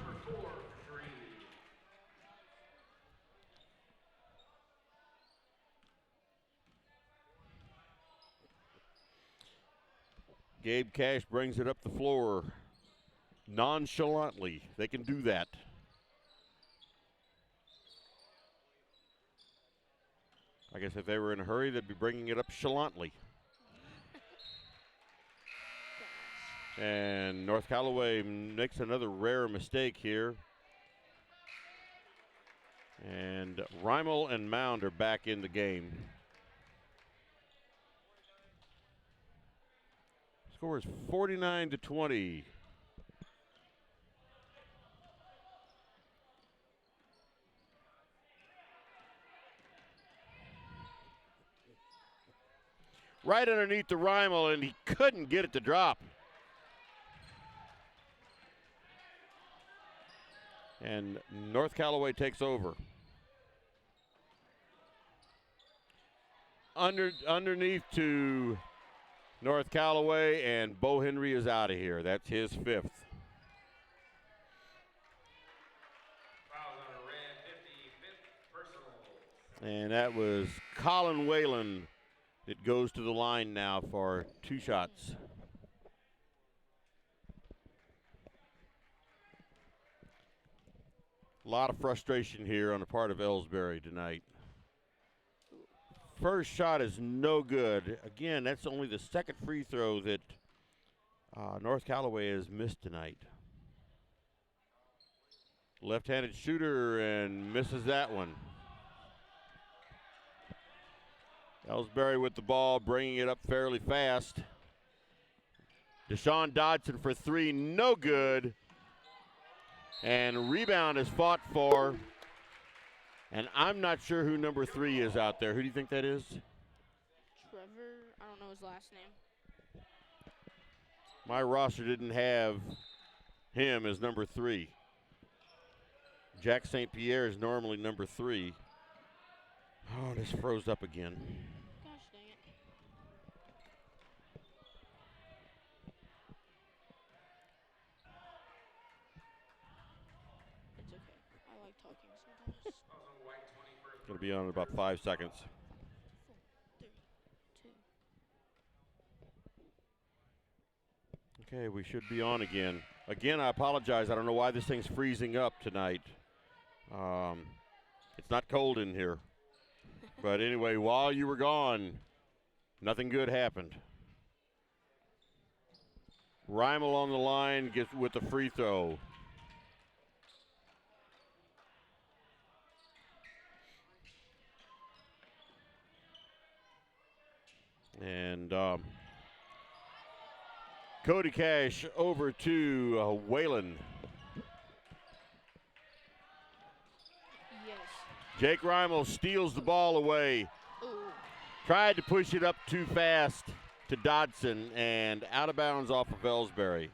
Gabe Cash brings it up the floor nonchalantly. They can do that. I guess if they were in a hurry, they'd be bringing it up chalantly. And North Callaway makes another rare mistake here. And Reimel and Mound are back in the game. Score is 49-20. Right underneath the Reimel, and he couldn't get it to drop. And North Callaway takes over. underneath to North Callaway, and Bo Henry is out of here. That's his 5th. And that was Colin Whalen that goes to the line now for 2 shots. A lot of frustration here on the part of Elsberry tonight. First shot is no good. Again, that's only the 2nd free throw that North Callaway has missed tonight. Left-handed shooter and misses that one. Elsberry with the ball, bringing it up fairly fast. Deshaun Dodson for 3, no good. And rebound is fought for. And I'm not sure who number 3 is out there. Who do you think that is? Trevor, I don't know his last name. My roster didn't have him as number 3. Jack St. Pierre is normally number 3. Oh, this froze up again. Gosh dang it. It's okay. I like talking sometimes. Going to be on in about 5 seconds. 4, 3, 2. Okay, we should be on again. Again, I apologize. I don't know why this thing's freezing up tonight. It's not cold in here. But anyway, while you were gone, nothing good happened. Reimel on the line gets with the free throw. And Cody Cash over to Whalen. Yes. Jake Reimel steals the ball away. Ooh. Tried to push it up too fast to Dodson and out of bounds off of Elsberry.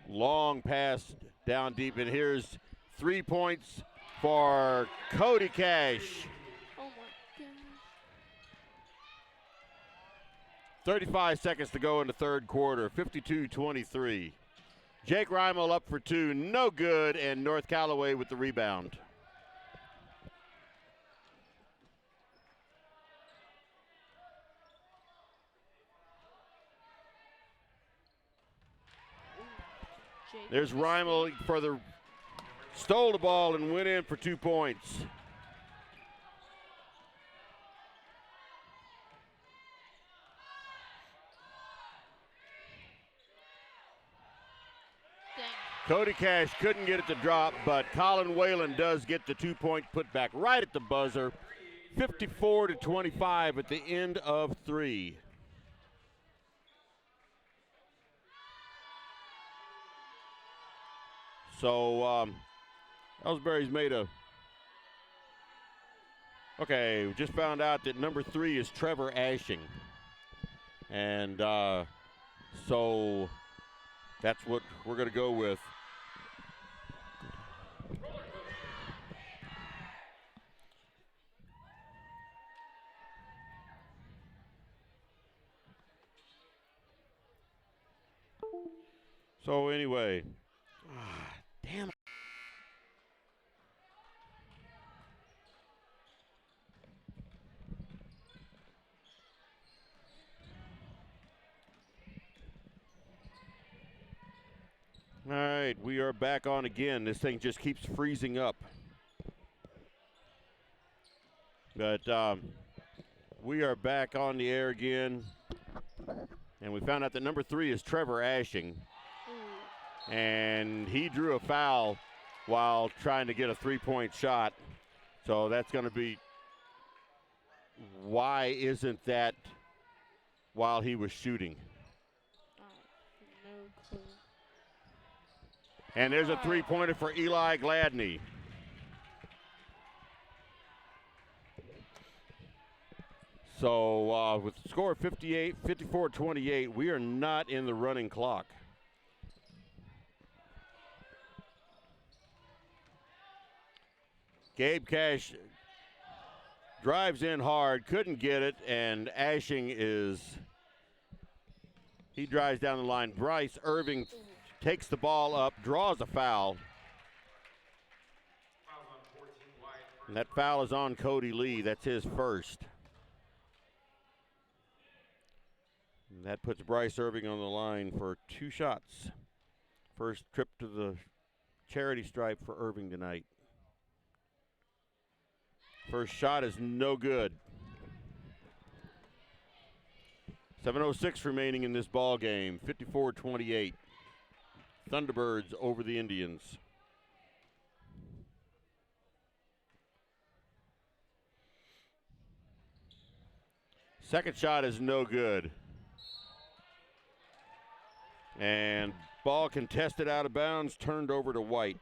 Long pass down deep, and here's 3 points for Cody Cash. Oh my goodness. 35 seconds to go in the 3rd quarter, 52-23. Jake Reimel up for 2, no good, and North Callaway with the rebound. There's Reimel for the stole the ball and went in for 2 points. Cody Cash couldn't get it to drop, but Colin Whalen does get the 2-point putback right at the buzzer. 54-25 at the end of 3. So Elsberry's made a. Okay, we just found out that number 3 is Trevor Ashing. And so that's what we're going to go with. So anyway, damn it. All right, we are back on again. This thing just keeps freezing up. But we are back on the air again. And we found out that number 3 is Trevor Ashing. And he drew a foul while trying to get a 3-point shot. So that's going to be, why isn't that while he was shooting? No clue. And there's a 3-pointer for Eli Gladney. So with the score of 54-28, we are not in the running clock. Gabe Cash drives in hard, couldn't get it, and Ashing he drives down the line. Bryce Irving takes the ball up, draws a foul. And that foul is on Cody Lee. That's his first. And that puts Bryce Irving on the line for 2 shots. First trip to the charity stripe for Irving tonight. First shot is no good. 7:06 remaining in this ball game. 54-28. Thunderbirds over the Indians. Second shot is no good. And ball contested out of bounds, turned over to White.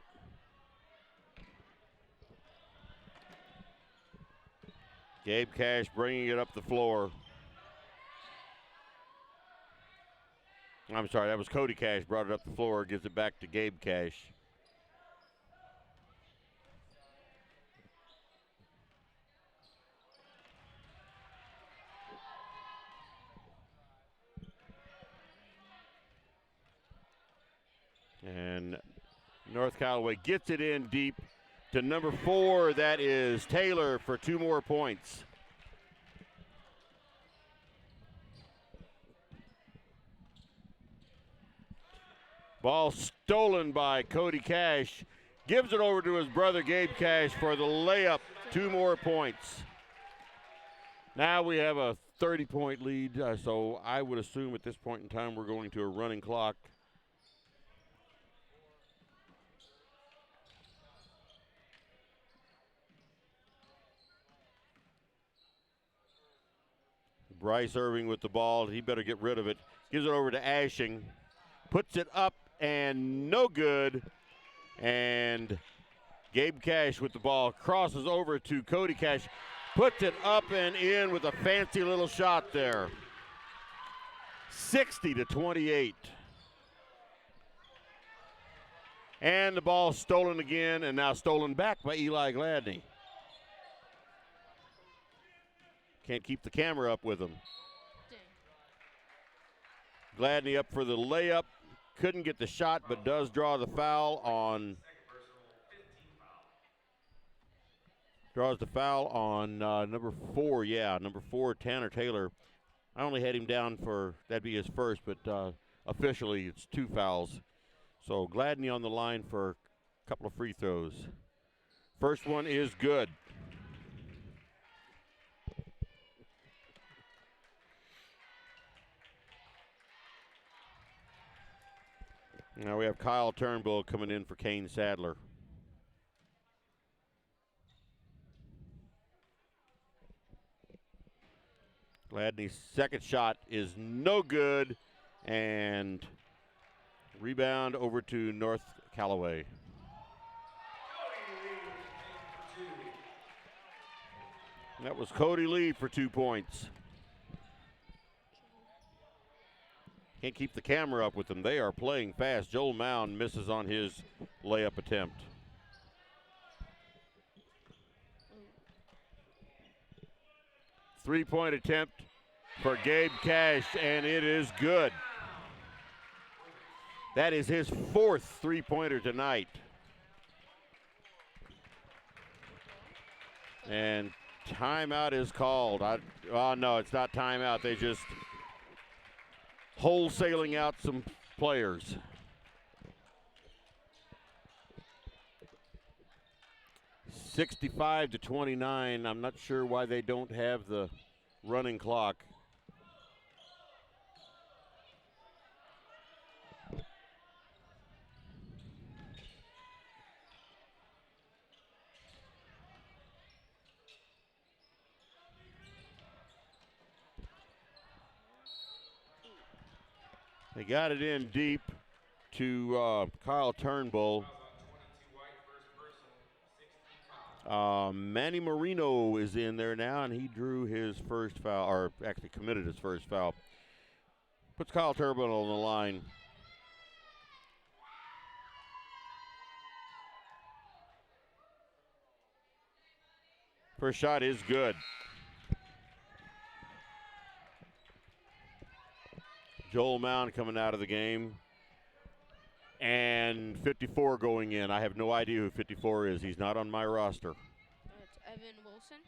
Gabe Cash bringing it up the floor. I'm sorry, that was Cody Cash, brought it up the floor, gives it back to Gabe Cash. And North Callaway gets it in deep to number 4. That is Taylor for 2 more points. Ball stolen by Cody Cash. Gives it over to his brother Gabe Cash for the layup. 2 more points. Now we have a 30-point lead, so I would assume at this point in time we're going to a running clock. Bryce Irving with the ball. He better get rid of it. Gives it over to Ashing. Puts it up and no good. And Gabe Cash with the ball. Crosses over to Cody Cash. Puts it up and in with a fancy little shot there. 60-28. And the ball stolen again, and now stolen back by Eli Gladney. Can't keep the camera up with him. Gladney up for the layup. Couldn't get the shot, but does draw the foul on. Draws the foul on number 4. Yeah, number 4, Tanner Taylor. I only had him down for, that'd be his first, but officially it's 2 fouls. So Gladney on the line for a couple of free throws. First one is good. Now we have Kyle Turnbull coming in for Kane Sadler. Gladney's second shot is no good, and rebound over to North Callaway. That was Cody Lee for 2 points. Can't keep the camera up with them. They are playing fast. Joel Mound misses on his layup attempt. Three-point attempt for Gabe Cash, and it is good. That is his 4th three-pointer tonight. And timeout is called. Oh, no, it's not timeout. They just wholesaling out some players. (65-29). I'm not sure why they don't have the running clock. They got it in deep to Kyle Turnbull. Manny Marino is in there now, and he drew his first foul, or actually committed his first foul. Puts Kyle Turnbull on the line. First shot is good. Joel Mound coming out of the game. And 54 going in. I have no idea who 54 is. He's not on my roster. It's Evan Wilson.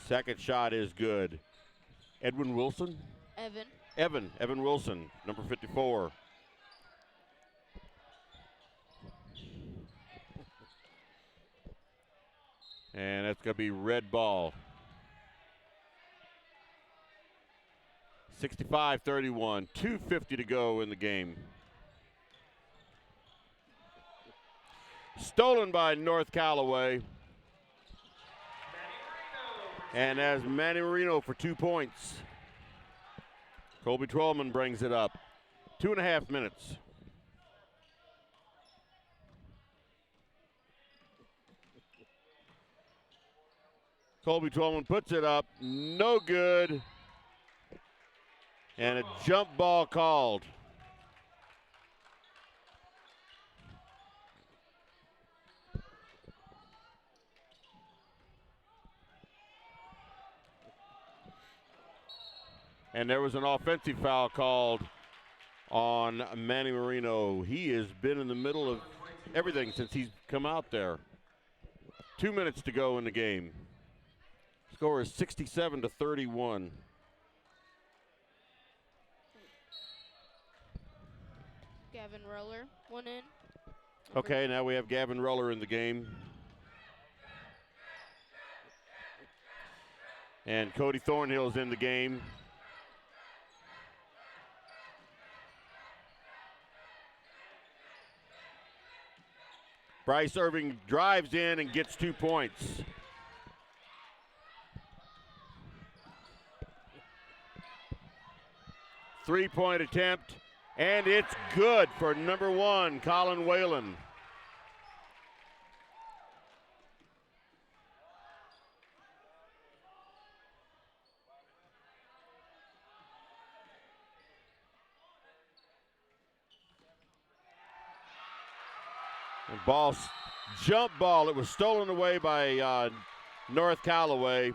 Second shot is good. Edwin Wilson? Evan Wilson, number 54. And that's going to be red ball. 65-31, 2:50 to go in the game. Stolen by North Callaway. And as Manny Marino for 2 points. Colby Trollman brings it up. 2.5 minutes. Colby Trollman puts it up. No good. And a jump ball called. And there was an offensive foul called on Manny Marino. He has been in the middle of everything since he's come out there. 2 minutes to go in the game. Score is 67-31. Gavin Roller went in. Okay, now we have Gavin Roller in the game. And Cody Thornhill's in the game. Bryce Irving drives in and gets 2 points. Three-point attempt, and it's good for number 1, Colin Whalen. And jump ball. It was stolen away by North Callaway.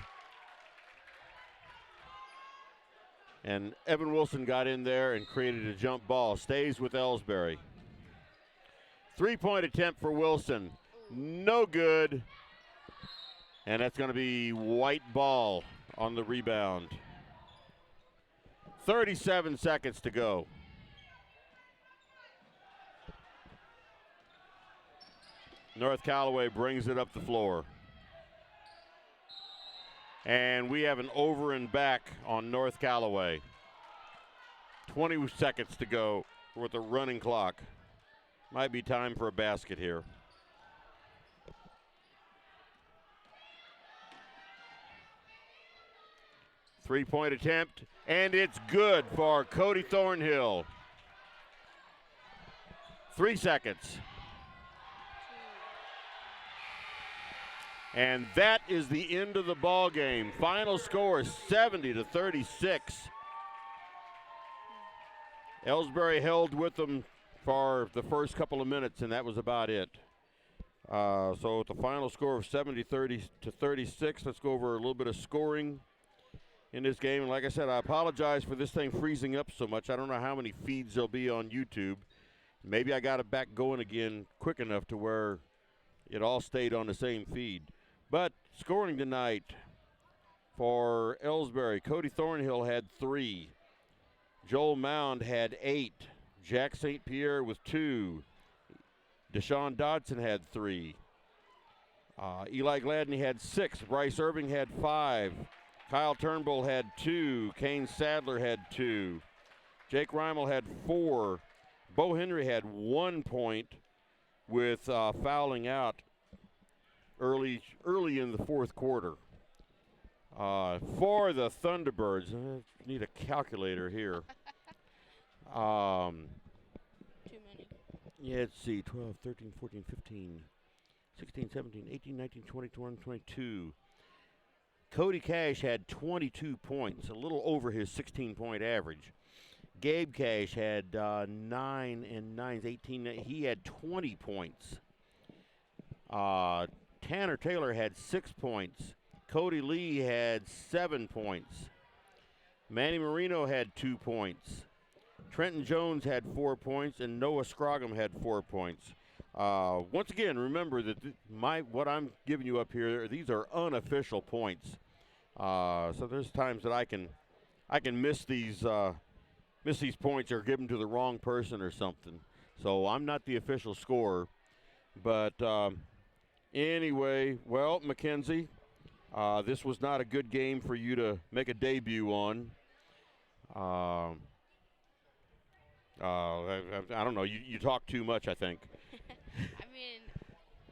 And Evan Wilson got in there and created a jump ball. Stays with Elsberry. Three-point attempt for Wilson. No good. And that's going to be white ball on the rebound. 37 seconds to go. North Callaway brings it up the floor. And we have an over and back on North Callaway. 20 seconds to go with a running clock. Might be time for a basket here. Three-point attempt, and it's good for Cody Thornhill. 3 seconds. And that is the end of the ball game. Final score is 70-36. Elsberry held with them for the first couple of minutes, and that was about it. So at the final score of 70-36, let's go over a little bit of scoring in this game. And like I said, I apologize for this thing freezing up so much. I don't know how many feeds there'll be on YouTube. Maybe I got it back going again quick enough to where it all stayed on the same feed. But scoring tonight for Elsberry, Cody Thornhill had 3. Joel Mound had 8. Jack St. Pierre with 2. Deshaun Dodson had 3. Eli Gladney had 6. Bryce Irving had 5. Kyle Turnbull had 2. Kane Sadler had 2. Jake Reimel had 4. Bo Henry had 1 point with fouling out early in the fourth quarter. For the Thunderbirds, I need a calculator here. Too many. Yeah, let's see, 12, 13, 14, 15, 16, 17, 18, 19, 20, 21, 22. Cody Cash had 22 points, a little over his 16-point average. Gabe Cash had 9 and 9s, 18. He had 20 points. Tanner Taylor had 6 points. Cody Lee had 7 points. Manny Marino had 2 points. Trenton Jones had 4 points, and Noah Scroggum had 4 points. Once again, remember that what I'm giving you up here, these are unofficial points. So there's times that I can miss these points or give them to the wrong person or something. So I'm not the official scorer. But anyway, well, Mackenzie, this was not a good game for you to make a debut on. I don't know. You talk too much, I think. I mean,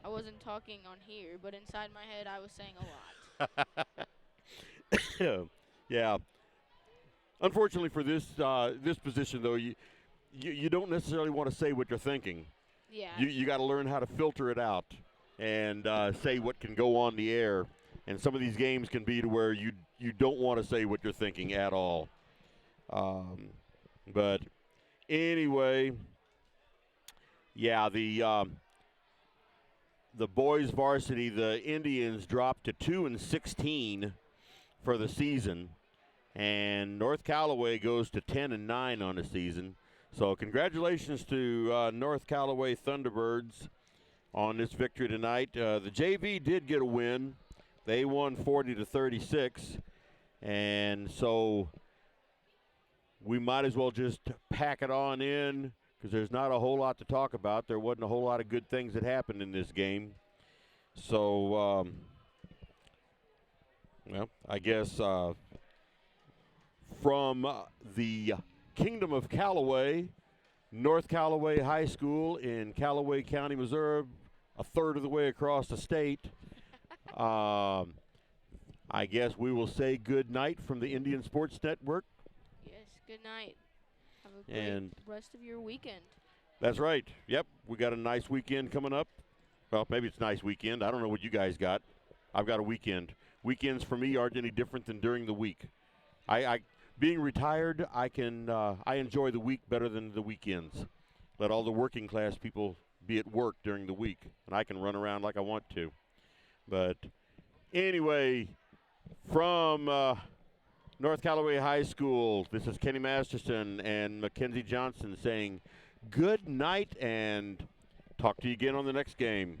I wasn't talking on here, but inside my head I was saying a lot. Yeah. Unfortunately for this position, though, you don't necessarily want to say what you're thinking. Yeah. You got to learn how to filter it out and say what can go on the air. And some of these games can be to where you don't want to say what you're thinking at all. But anyway, yeah, the boys varsity, the Indians dropped to 2-16 for the season, and North Callaway goes to 10-9 on the season. So congratulations to North Callaway Thunderbirds on this victory tonight. The JV did get a win. They won 40-36, and so we might as well just pack it on in because there's not a whole lot to talk about. There wasn't a whole lot of good things that happened in this game. So, well, I guess from the Kingdom of Callaway, North Callaway High School in Callaway County, Missouri, a third of the way across the state. I guess we will say good night from the Indian Sports Network. Yes, good night. Have a great rest of your weekend. That's right. Yep, we got a nice weekend coming up. Well, maybe it's a nice weekend. I don't know what you guys got. I've got a weekend. Weekends for me aren't any different than during the week. I being retired, I enjoy the week better than the weekends. Let all the working class people be at work during the week, and I can run around like I want to. But anyway, from North Callaway High School, this is Kenny Masterson and Mackenzie Johnson saying good night and talk to you again on the next game.